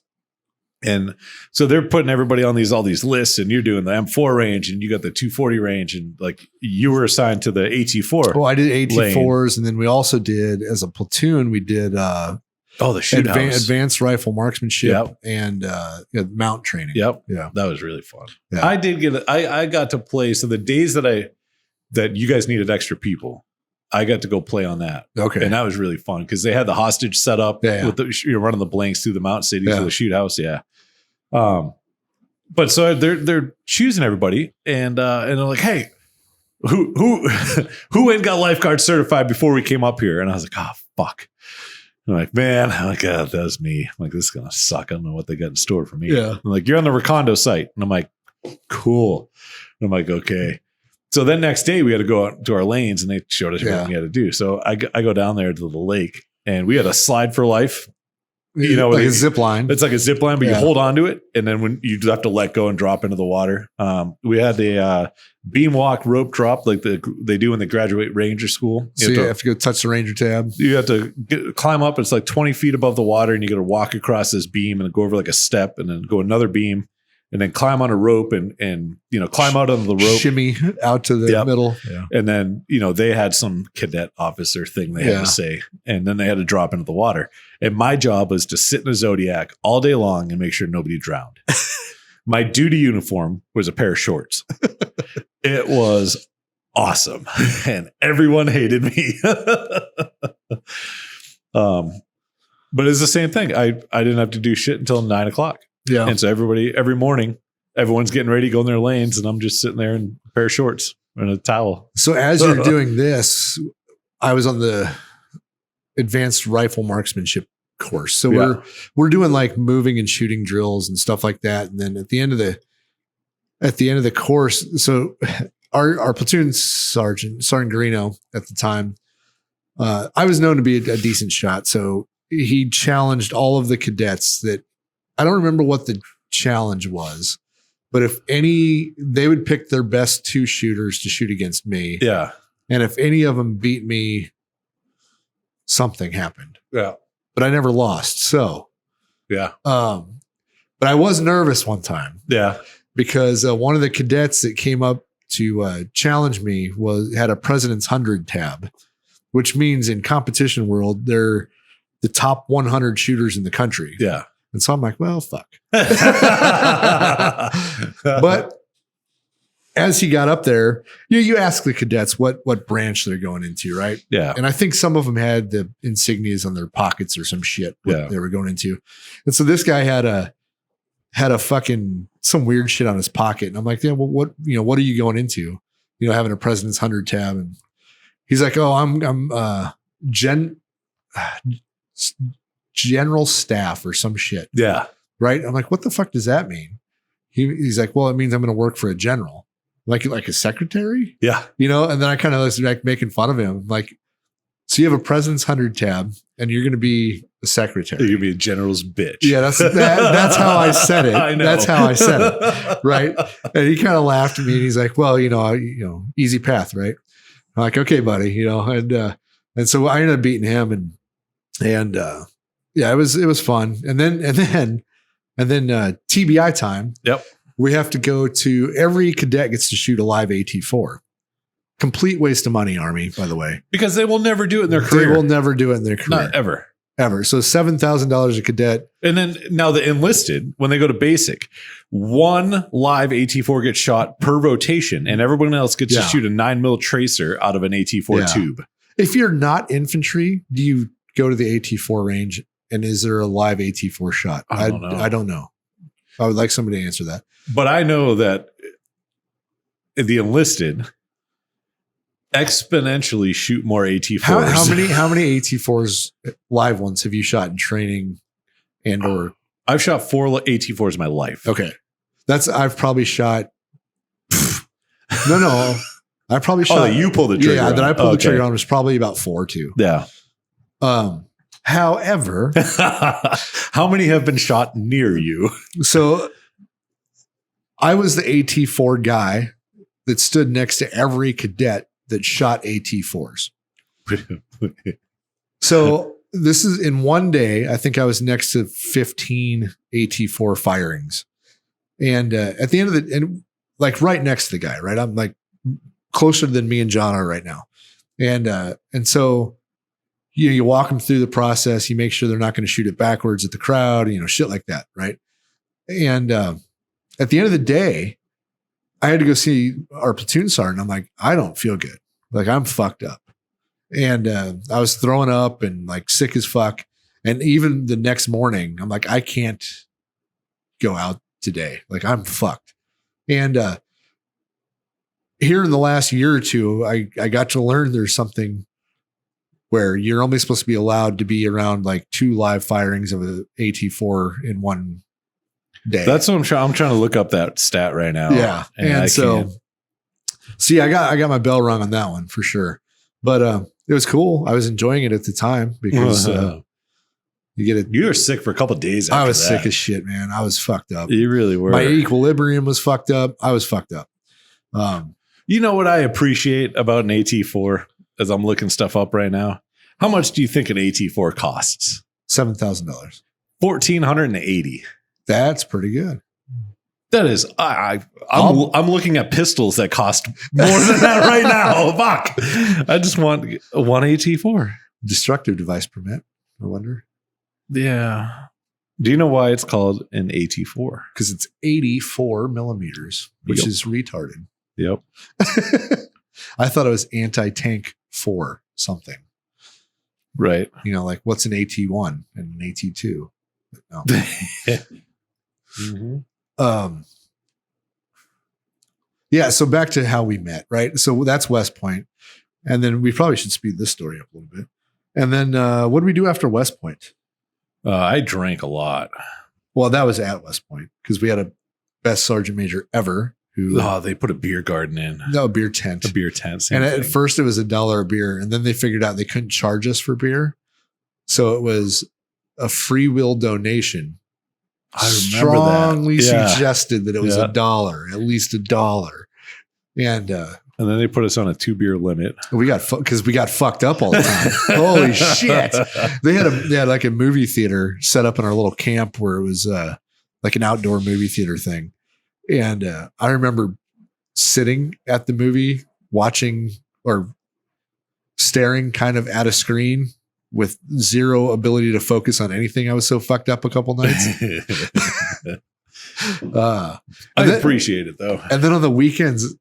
And so they're putting everybody on all these lists, and you're doing the M4 range, and you got the 240 range, and like you were assigned to the AT4. Well, I did AT4s, and then we also did, as a platoon, we did the shoot house. Advanced rifle marksmanship and mount training. Yep. Yeah. That was really fun. Yeah. I did get I got to play. So the days that you guys needed extra people, I got to go play on that. Okay. And that was really fun because they had the hostage set up with the, running the blanks through the mount cities of the shoot house. Yeah. But so they're choosing everybody, and they're like, "Hey, who went and got lifeguard certified before we came up here?" And I was like, "Oh, fuck." I'm like, "Man," I'm like, "that was me." I'm like, "This is gonna suck. I don't know what they got in store for me." Yeah. I'm like, "You're on the Recondo site," and I'm like, "Cool." And I'm like, "Okay." So then next day we had to go out to our lanes, and they showed us everything we had to do. So I go down there to the lake, and we had a slide for life. Like a zip line. It's like a zip line, but you hold on to it, and then when you have to let go and drop into the water. We had a beam walk rope drop like they do when they graduate ranger school. You have to go touch the ranger tab. You have to climb up. It's like 20 feet above the water, and you got to walk across this beam and go over like a step, and then go another beam, and then climb on a rope and climb out on the rope, shimmy out to the middle. Yeah. And then, they had some cadet officer thing they had to say, and then they had to drop into the water. And my job was to sit in a Zodiac all day long and make sure nobody drowned. My duty uniform was a pair of shorts. It was awesome. And everyone hated me. But it's the same thing. I didn't have to do shit until 9 o'clock. Yeah. And so every morning, everyone's getting ready to go in their lanes, and I'm just sitting there in a pair of shorts and a towel. So as you're doing this, I was on the advanced rifle marksmanship course. So we're doing like moving and shooting drills and stuff like that. And then at the end of the course, so our platoon Sergeant Garino at the time, I was known to be a decent shot. So he challenged all of the cadets that, I don't remember what the challenge was, but if any, they would pick their best 2 shooters to shoot against me. Yeah. And if any of them beat me, something happened. Yeah. But I never lost. So, yeah. But I was nervous one time. Yeah. Because one of the cadets that came up to challenge me had a President's 100 tab, which means in competition world, they're the top 100 shooters in the country. Yeah. And so I'm like, well, fuck. But as he got up there, you ask the cadets what branch they're going into, right? Yeah. And I think some of them had the insignias on their pockets or some shit they were going into. And so this guy had a fucking some weird shit on his pocket. And I'm like, yeah, well, what are you going into? Having a President's 100 tab. And he's like, oh, I'm general staff or some shit. Yeah. right? I'm like, what the fuck does that mean? He's like, well, it means I'm going to work for a general, like a secretary, Yeah. you know? And then I kind of was like making fun of him. Like, so you have a President's 100 tab and you're going to be a secretary. You're going to be a general's bitch. Yeah, that's how I said it. I know. That's how I said it. Right. And he kind of laughed at me and he's like, well, easy path. Right. I'm like, okay, buddy, and so I ended up beating him and yeah, it was fun. And then TBI time. Yep. We have to go to every cadet gets to shoot a live AT4. Complete waste of money, Army, by the way. Because they will never do it in their career. They will never do it in their career. Not ever. Ever. So $7,000 a cadet. And then now the enlisted, when they go to basic, one live AT4 gets shot per rotation, and everyone else gets to shoot a 9mm tracer out of an AT4 tube. If you're not infantry, do you go to the AT4 range? And is there a live AT4 shot? I don't know. I don't know. I would like somebody to answer that. But I know that the enlisted exponentially shoot more AT4s. How many AT4s live ones have you shot in training and or? I've shot 4 AT4s in my life. Okay. I've probably shot. No. I probably shot. Oh, you pulled the trigger. Yeah, that I pulled the trigger on was probably about 4 too. Yeah. However, how many have been shot near you? So I was the AT4 guy that stood next to every cadet that shot AT4s. So this is in one day. I think I was next to 15 AT4 firings. And at the end of and like right next to the guy, right? I'm like closer than me and Jon are right now. And so you walk them through the process, you make sure they're not going to shoot it backwards at the crowd, shit like that. Right. And at the end of the day, I had to go see our platoon sergeant. I'm like, I don't feel good. Like I'm fucked up. And I was throwing up and like sick as fuck. And even the next morning, I'm like, I can't go out today. Like I'm fucked. And here in the last year or two, I got to learn there's something where you're only supposed to be allowed to be around like 2 live firings of an AT4 in one day. That's what I'm trying to look up that stat right now. Yeah. And so I got my bell rung on that one for sure. But it was cool. I was enjoying it at the time because you were sick for a couple of days. I was sick as shit, man. I was fucked up. You really were. My equilibrium was fucked up. I was fucked up. You know what I appreciate about an AT4 as I'm looking stuff up right now? How much do you think an AT4 costs? $7,000. $1,480. That's pretty good. That is, I'm looking at pistols that cost more than that right now. Fuck. I just want one AT4. Destructive device permit. I wonder. Yeah. Do you know why it's called an AT4? Because it's 84 millimeters, which is retarded. Yep. I thought it was anti-tank 4 something. Right. Like what's an AT1 and an AT2? But no. Mm-hmm. Yeah. So back to how we met, right? So that's West Point. And then we probably should speed this story up a little bit. And then what did we do after West Point? I drank a lot. Well, that was at West Point because we had a best sergeant major ever who. Oh, they put a beer garden in. No, a beer tent. A beer tent. And at first it was $1 a beer. And then they figured out they couldn't charge us for beer. So it was a free will donation. I strongly suggested that it was $1, at least $1. And then they put us on a 2-beer limit. We got because we got fucked up all the time. Holy shit! They had like a movie theater set up in our little camp where it was like an outdoor movie theater thing. And I remember sitting at the movie, watching or staring kind of at a screen with zero ability to focus on anything. I was so fucked up a couple nights. I appreciate it though. And then on the weekends,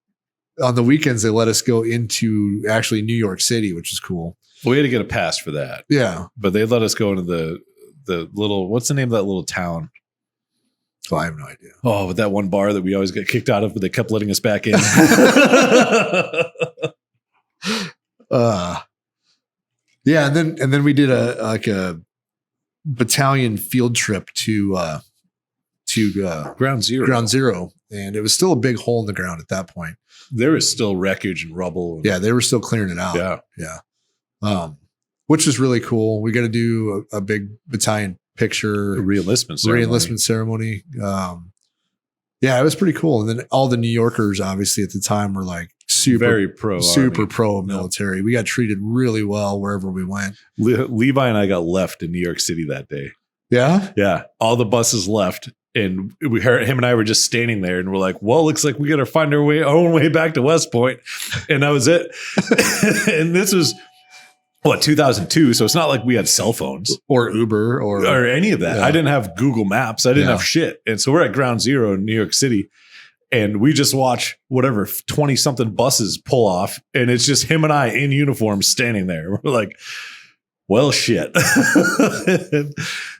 they let us go into actually New York City, which is cool. Well, we had to get a pass for that. Yeah. But they let us go into the little, what's the name of that little town? Oh, I have no idea. Oh, with that one bar that we always get kicked out of, but they kept letting us back in. Yeah. And then we did a battalion field trip to to Ground Zero. Ground Zero, and it was still a big hole in the ground at that point. There was still wreckage and rubble. Yeah, they were still clearing it out. Yeah. Which was really cool. We got to do a big battalion picture, Re-enlistment ceremony. Yeah, it was pretty cool. And then all the New Yorkers, obviously at the time, were like Very pro military. We got treated really well wherever we went. Levi and I got left in New York City that day. Yeah. Yeah. All the buses left. And we heard him and I were just standing there and we're like, well, looks like we got to find our own way back to West Point. And that was it. And this was 2002. So it's not like we had cell phones or Uber or any of that. Yeah. I didn't have Google Maps. I didn't have shit. And so we're at Ground Zero in New York City and we just watch whatever 20 something buses pull off. And it's just him and I in uniform standing there. We're like, well, shit.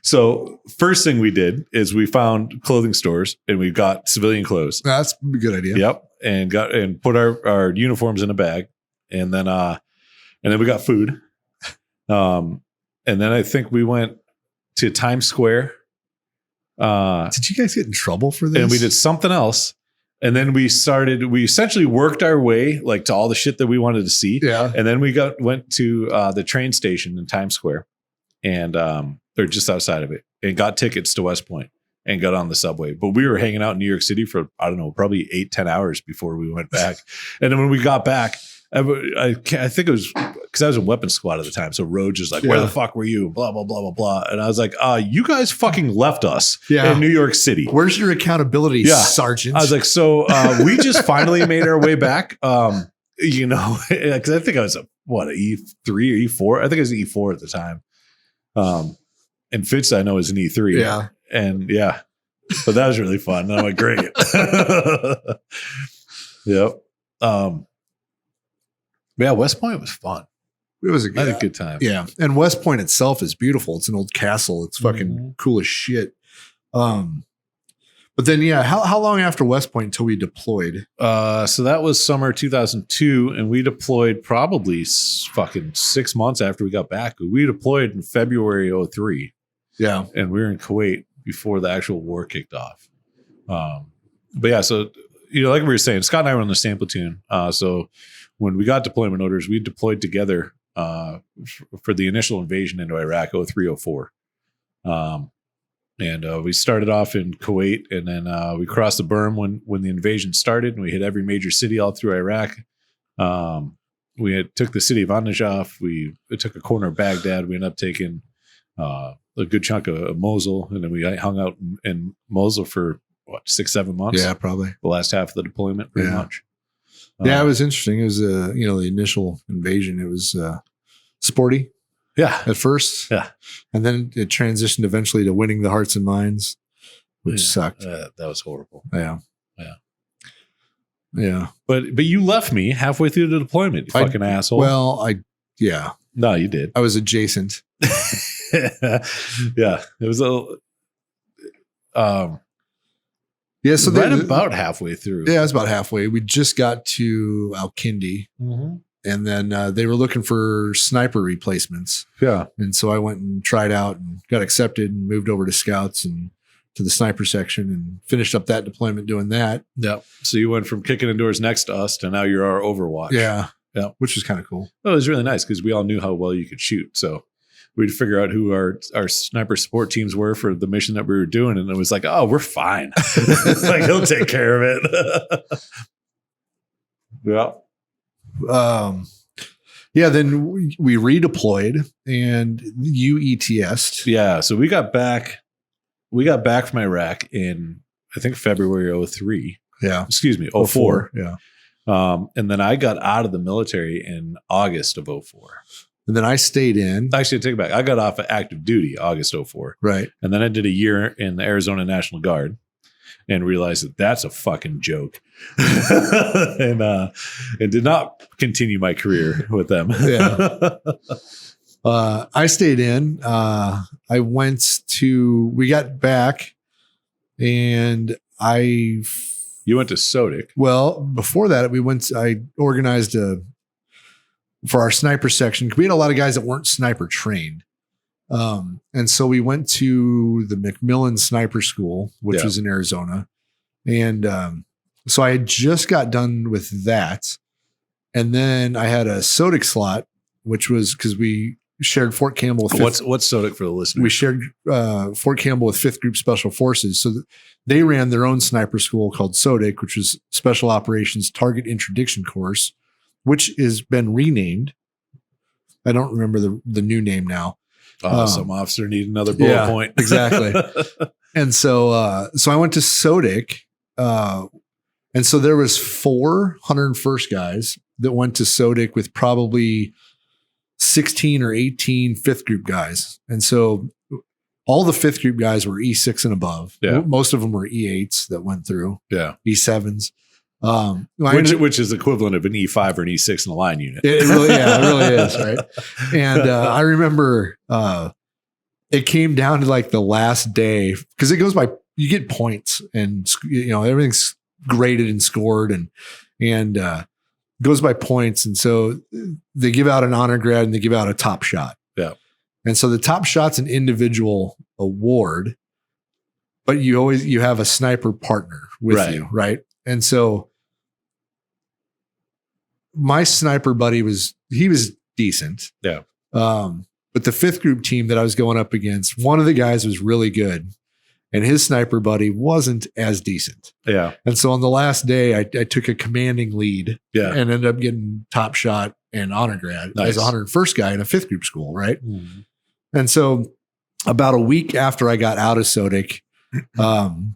So first thing we did is we found clothing stores and we got civilian clothes. That's a good idea. Yep. And put our uniforms in a bag. And then we got food. And then I think we went to Times Square. Did you guys get in trouble for this? And we did something else. And then we essentially worked our way like to all the shit that we wanted to see. Yeah. And then we went to the train station in Times Square and they're just outside of it and got tickets to West Point and got on the subway. But we were hanging out in New York City for, I don't know, probably 8-10 hours before we went back. And then when we got back, I think it was because I was in weapons squad at the time. So Rhodes was like, where the fuck were you? Blah, blah, blah, blah, blah. And I was like, you guys fucking left us in New York City. Where's your accountability, Sergeant? I was like, so we just finally made our way back. Because I think I was an E3 or E4. I think I was an E4 at the time. And Fitz, I know, is an E3. Yeah. And but that was really fun. And I'm like, great. Yep. Yeah, West Point was fun. It was a good time. Yeah. And West Point itself is beautiful. It's an old castle. It's fucking cool as shit. But then, how long after West Point until we deployed? So that was summer 2002, and we deployed probably fucking 6 months after we got back. We deployed in February 2003. Yeah. And we were in Kuwait before the actual war kicked off. But yeah, so, like we were saying, Scott and I were on the same platoon. So when we got deployment orders, we deployed together for the initial invasion into Iraq, 2003-04. And we started off in Kuwait, and then we crossed the berm when the invasion started, and we hit every major city all through Iraq. We took the city of An-Najaf. We took a corner of Baghdad. We ended up taking a good chunk of Mosul, and then we hung out in Mosul for 6-7 months. Yeah, probably the last half of the deployment, pretty much. Yeah, it was interesting. It was the initial invasion. It was sporty. Yeah. At first. Yeah. And then it transitioned eventually to winning the hearts and minds, which sucked. That was horrible. Yeah. Yeah. Yeah. But you left me halfway through the deployment, you fucking asshole. Well, No, you did. I was adjacent. Yeah. It was so about halfway through. Yeah, it was about halfway. We just got to Al-Kindi. Mm-hmm. And then they were looking for sniper replacements. Yeah. And so I went and tried out and got accepted and moved over to scouts and to the sniper section and finished up that deployment doing that. Yeah. So you went from kicking in doors next to us to now you're our Overwatch. Yeah. Yeah. Which was kind of cool. Well, it was really nice because we all knew how well you could shoot. So we'd figure out who our sniper support teams were for the mission that we were doing. And it was like, oh, we're fine. Like, he'll take care of it. Yeah. Then we redeployed and you ETS'd. Yeah. So we got back from Iraq in, I think, February 2003. Yeah. Excuse me, 2004. Yeah. And then I got out of the military in August of 2004. And then I stayed in. Actually, I take it back. I got off of active duty August 2004. Right. And then I did a year in the Arizona National Guard and realized that that's a fucking joke. and did not continue my career with them. Yeah. I stayed in. We got back and You went to Sodic. Well, before that, I organized for our sniper section. We had a lot of guys that weren't sniper trained. And so we went to the McMillan Sniper School, which was in Arizona. And so I had just got done with that. And then I had a SODIC slot, which was because we shared Fort Campbell. With What's SODIC for the listener? We shared Fort Campbell with 5th Group Special Forces. So they ran their own sniper school called SODIC, which was Special Operations Target Introduction Course, which has been renamed. I don't remember the new name now. Some officer need another bullet point. Exactly. And so I went to SODIC. And so there was 4 101st guys that went to SODIC with probably 16 or 18 5th Group guys. And so all the 5th Group guys were E6 and above. Yeah. Most of them were E8s that went through. Yeah. E7s. Which is equivalent of an E5 or an E6 in the line unit. It really is, right? And I remember it came down to like the last day because it goes by, you get points and everything's graded and scored and goes by points. And so they give out an honor grad and they give out a top shot. Yeah. And so the top shot's an individual award, but you have a sniper partner with you, right? And so my sniper buddy was decent. Yeah. But the 5th Group team that I was going up against, one of the guys was really good and his sniper buddy wasn't as decent. Yeah. And so on the last day, I took a commanding lead and ended up getting top shot and honor grad as a 101st guy in a 5th Group school. Right. Mm-hmm. And so about a week after I got out of SODIC,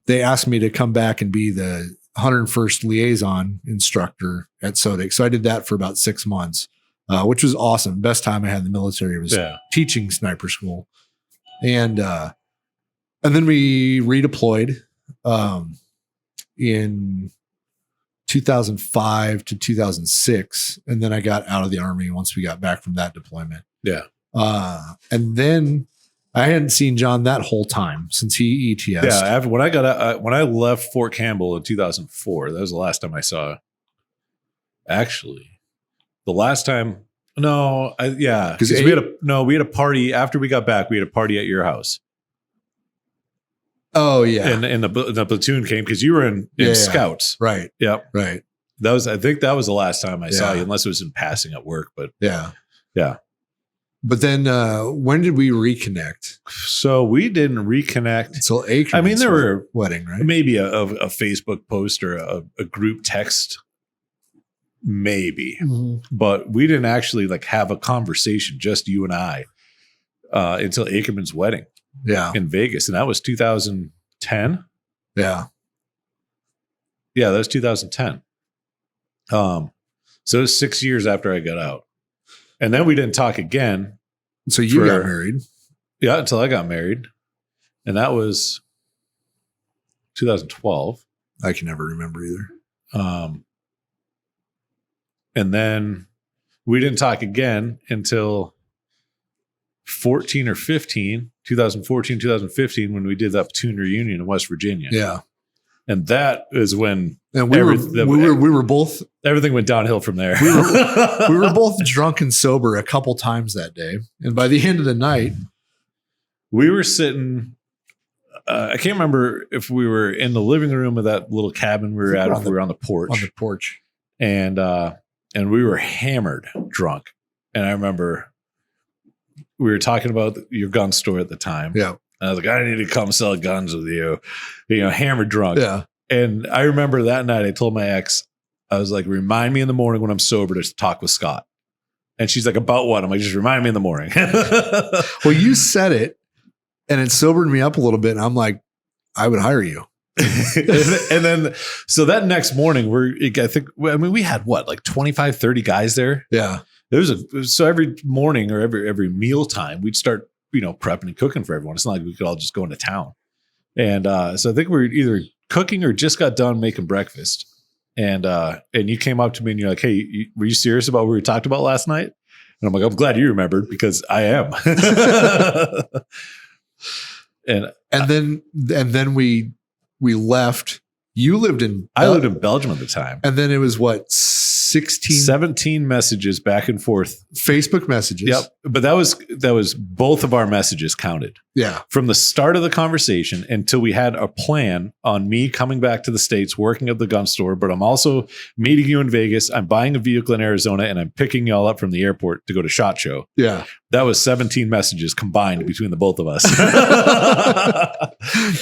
they asked me to come back and be the 101st liaison instructor at SODIC. So I did that for about 6 months, which was awesome. Best time I had in the military was teaching sniper school. And then we redeployed in 2005 to 2006. And then I got out of the Army once we got back from that deployment. Yeah. And then I hadn't seen Jon that whole time since he ETS. Yeah, when I left Fort Campbell in 2004, that was the last time I saw. Actually, the last time, because we had a party after we got back. We had a party at your house. Oh yeah, and the platoon came because you were in scouts, right? Yep, right. I think that was the last time I saw you, unless it was in passing at work. But yeah. But then when did we reconnect? So we didn't reconnect until Ackerman's I mean, there were wedding, right? Maybe a Facebook post or a group text, maybe. Mm-hmm. But we didn't actually have a conversation, just you and I, until Ackerman's wedding. Yeah, in Vegas, and that was 2010. Yeah, that was 2010. So it was 6 years after I got out. And then we didn't talk again. So you got married? Yeah, until I got married. And that was 2012. I can never remember either. And then we didn't talk again until 2014, 2015, when we did that platoon reunion in West Virginia. Yeah. And that is when we were both everything went downhill from there. We were both drunk and sober a couple times that day, and by the end of the night, we were sitting. I can't remember if we were in the living room of that little cabin we were at, or if we were on the porch. On the porch, and we were hammered drunk. And I remember we were talking about your gun store at the time. Yeah. And I was like, I need to come sell guns with you, hammered drunk. Yeah. And I remember that night I told my ex, I was like, remind me in the morning when I'm sober to talk with Scott. And she's like, about what? I'm like, just remind me in the morning. Well, you said it and it sobered me up a little bit. And I'm like, I would hire you. and then, so that next morning we had what, 25, 30 guys there. Yeah. So every morning or every meal time, we'd start, prepping and cooking for everyone. It's not like we could all just go into town. And so I think we were either cooking or just got done making breakfast. And you came up to me and you're like, hey, were you serious about what we talked about last night? And I'm like, I'm glad you remembered because I am. and then we left. I lived in Belgium at the time. And then it was what, 17 messages back and forth. Facebook messages. Yep. But that was both of our messages counted. Yeah. From the start of the conversation until we had a plan on me coming back to the States, working at the gun store, but I'm also meeting you in Vegas. I'm buying a vehicle in Arizona and I'm picking y'all up from the airport to go to SHOT Show. Yeah. That was 17 messages combined between the both of us.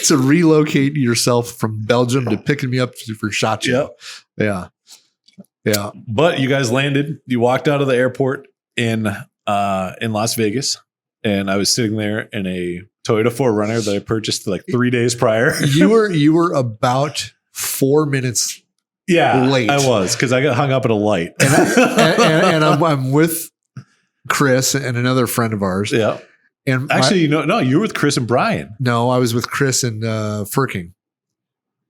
To relocate yourself from Belgium to picking me up for SHOT Show. Yep. Yeah. Yeah. But you guys landed. You walked out of the airport in Las Vegas, and I was sitting there in a Toyota 4Runner that I purchased like 3 days prior. You were about 4 minutes late. I was, because I got hung up at a light. and I'm with Chris and another friend of ours. Yeah. And actually, no, you were with Chris and Brian. No, I was with Chris and Firking.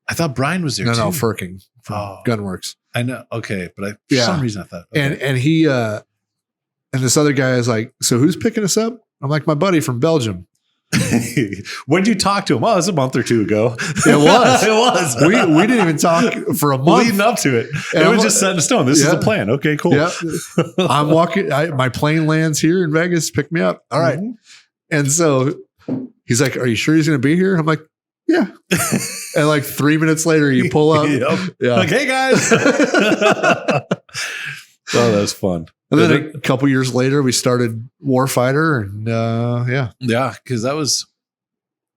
I thought Brian was there too. No, Firking from Gunworks. I know. Okay. But for some reason I thought. Okay. And he and this other guy is like, so who's picking us up? I'm like, my buddy from Belgium. When did you talk to him? Oh, it was a month or two ago. It was. It was. We didn't even talk for a month. Leading up to it. And it was just set in stone. This is the plan. Okay, cool. Yeah. I'm walking. My plane lands here in Vegas. Pick me up. All right. Mm-hmm. And so he's like, are you sure he's going to be here? I'm like, yeah. And like 3 minutes later, you pull up. Yep. Yeah. Like, hey guys. Oh, that was fun. And then a couple years later, we started Warfighter, and yeah, because that was,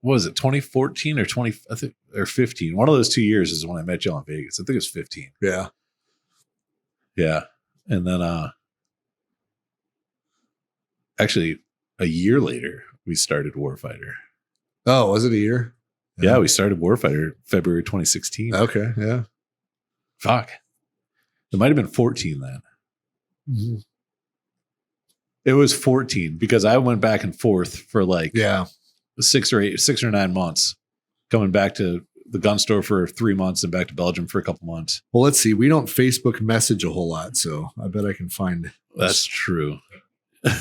what was it, 2014 or 20? I think, or 15. One of those 2 years is when I met you in Vegas. I think it was 15. Yeah, yeah, and then actually a year later we started Warfighter. Oh, was it a year? Yeah, we started Warfighter February 2016. Okay, yeah. Fuck, it might have been 14 then. Mm-hmm. It was 14 because I went back and forth for like 6 or 9 months, coming back to the gun store for 3 months and back to Belgium for a couple months. Well, let's see. We don't Facebook message a whole lot, so I bet I can find. That's true. But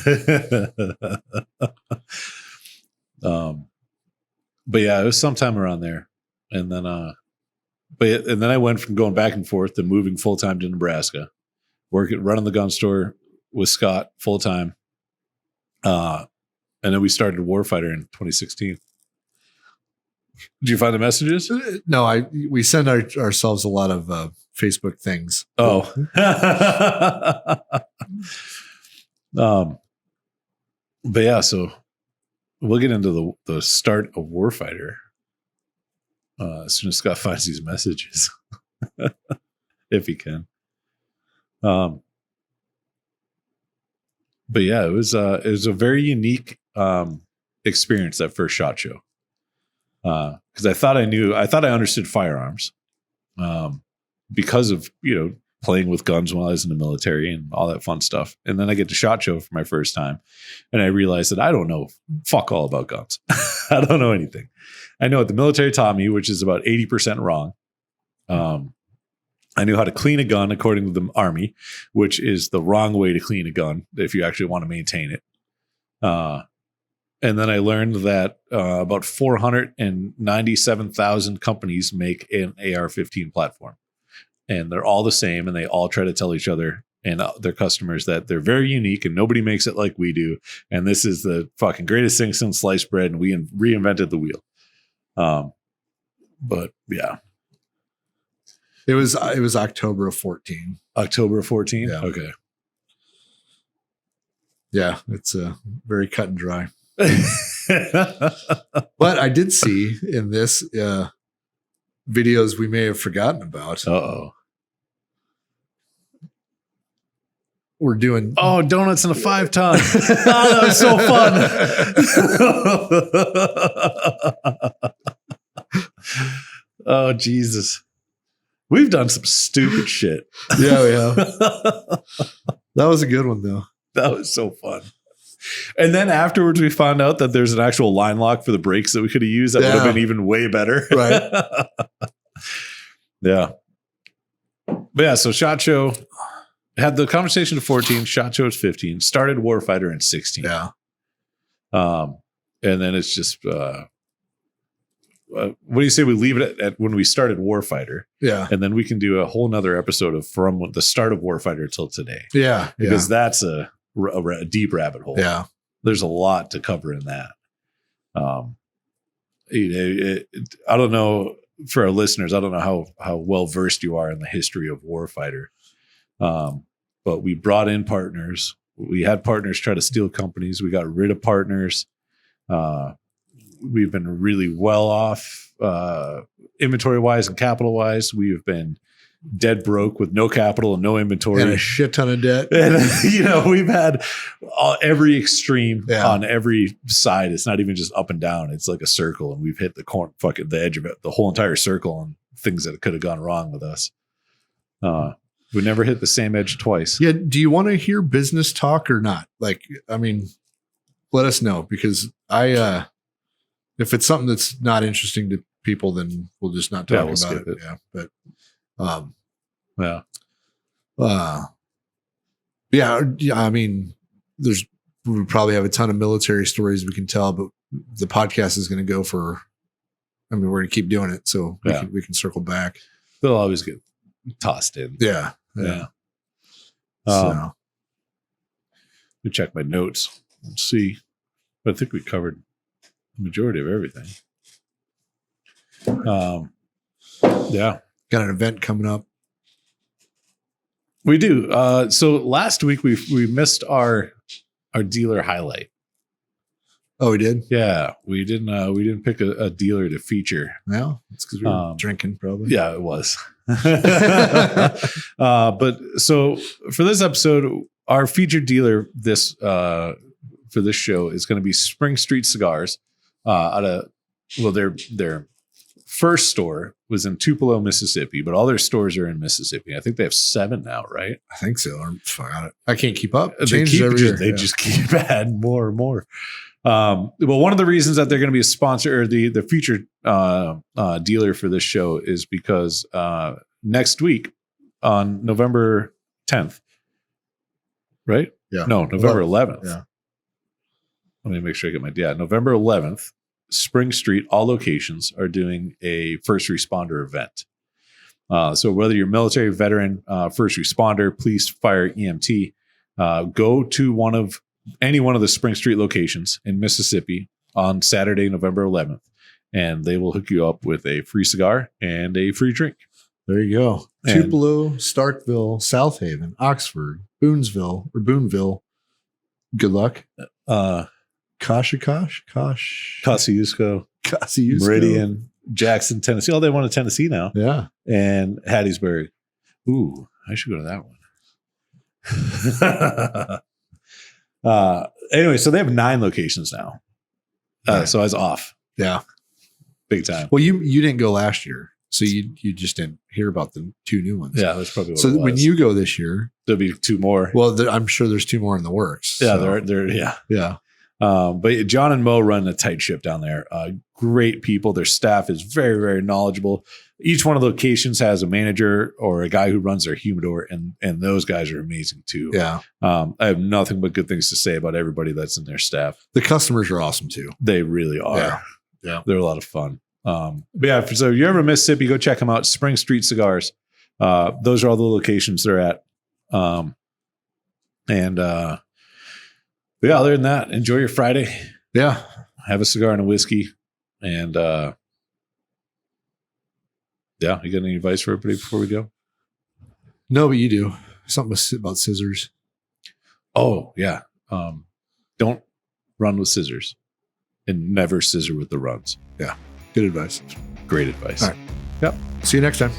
yeah, it was sometime around there, and then and then I went from going back and forth to moving full time to Nebraska, running the gun store with Scott full time. And then we started Warfighter in 2016. Did you find the messages? No, we send ourselves a lot of Facebook things. Oh. But yeah, so we'll get into the start of Warfighter as soon as Scott finds these messages, if he can. But yeah, it was a very unique experience, that first SHOT Show, because I thought I understood firearms because of playing with guns when I was in the military and all that fun stuff. And then I get to SHOT Show for my first time, and I realized that I don't know fuck all about guns. I don't know anything. I know what the military taught me, which is about 80% wrong. I knew how to clean a gun according to the Army, which is the wrong way to clean a gun if you actually want to maintain it. And then I learned that about 497,000 companies make an AR-15 platform. And they're all the same, and they all try to tell each other and their customers that they're very unique and nobody makes it like we do. And this is the fucking greatest thing since sliced bread, and we reinvented the wheel. But yeah. It was October of 14. October of 14? Yeah. Okay. Yeah, it's very cut and dry. But I did see in this videos we may have forgotten about. Uh-oh. We're doing donuts in a 5-ton. That was so fun. Oh, Jesus. We've done some stupid shit. Yeah, we have. That was a good one, though. That was so fun. And then afterwards, we found out that there's an actual line lock for the brakes that we could have used that would have been even way better. Right. Yeah. But yeah, so SHOT Show had the conversation at 14, SHOT Show at 15, started Warfighter in 16. Yeah. And then it's just what do you say we leave it at when we started Warfighter? Yeah. And then we can do a whole nother episode of from the start of Warfighter till today. Yeah. Because that's a deep rabbit hole. Yeah. There's a lot to cover in that. I don't know, for our listeners, I don't know how well versed you are in the history of Warfighter. But we brought in partners. We had partners try to steal companies. We got rid of partners. We've been really well off inventory wise and capital wise. We've been dead broke with no capital and no inventory and a shit ton of debt. And we've had every extreme on every side. It's not even just up and down. It's like a circle, and we've hit the edge of it, the whole entire circle, and things that could have gone wrong with us. We never hit the same edge twice. Yeah. Do you want to hear business talk or not? Like, I mean, let us know, because if it's something that's not interesting to people, then we'll just not talk about it. Yeah. But, I mean, we probably have a ton of military stories we can tell, but the podcast is going to go for, we're going to keep doing it. So we can circle back. They'll always get tossed in. Yeah. Let me check my notes and see. But I think we covered the majority of everything. Got an event coming up. We do. So last week we missed our dealer highlight. Oh, we did? Yeah, we didn't pick a dealer to feature. No, it's because we were drinking, probably. Yeah, it was. But so for this episode, our featured dealer for this show is going to be Spring Street Cigars. Their first store was in Tupelo, Mississippi, but all their stores are in Mississippi. I think they have 7 now, right? I think so. I can't keep up. They just keep adding more and more. Well, one of the reasons that they're going to be a sponsor, or the featured dealer for this show, is because next week on November 10th, right? Yeah. No, November 11th. Yeah. Let me make sure I get November 11th, Spring Street, all locations are doing a first responder event. So whether you're military, veteran, first responder, police, fire, EMT, go to any one of the Spring Street locations in Mississippi on Saturday, November 11th, and they will hook you up with a free cigar and a free drink. There you go. Tupelo, Starkville, South Haven, Oxford, Boonville. Good luck. Kosciuszko, Meridian, Jackson, Tennessee. Oh, they won to Tennessee now. Yeah. And Hattiesburg. Ooh, I should go to that one. Anyway, so they have 9 locations now. So I was off. Yeah. Big time. Well, you didn't go last year, so you just didn't hear about the 2 new ones. Yeah, that's probably what so it was. When you go this year, there'll be 2 more. Well, I'm sure there's 2 more in the works. Yeah, so. Yeah. But Jon and Mo run a tight ship down there. Great people. Their staff is very, very knowledgeable. Each one of the locations has a manager or a guy who runs their humidor, and those guys are amazing too. Yeah. I have nothing but good things to say about everybody that's in their staff. The customers are awesome too. They really are. Yeah. They're a lot of fun. But yeah, so if you're ever in Mississippi, go check them out. Spring Street Cigars. Those are all the locations they're at. But yeah, other than that, enjoy your Friday. Yeah. Have a cigar and a whiskey. And you got any advice for everybody before we go? No, but you do. Something about scissors. Oh, yeah. Don't run with scissors, and never scissor with the runs. Yeah. Good advice. Great advice. All right. Yep. See you next time.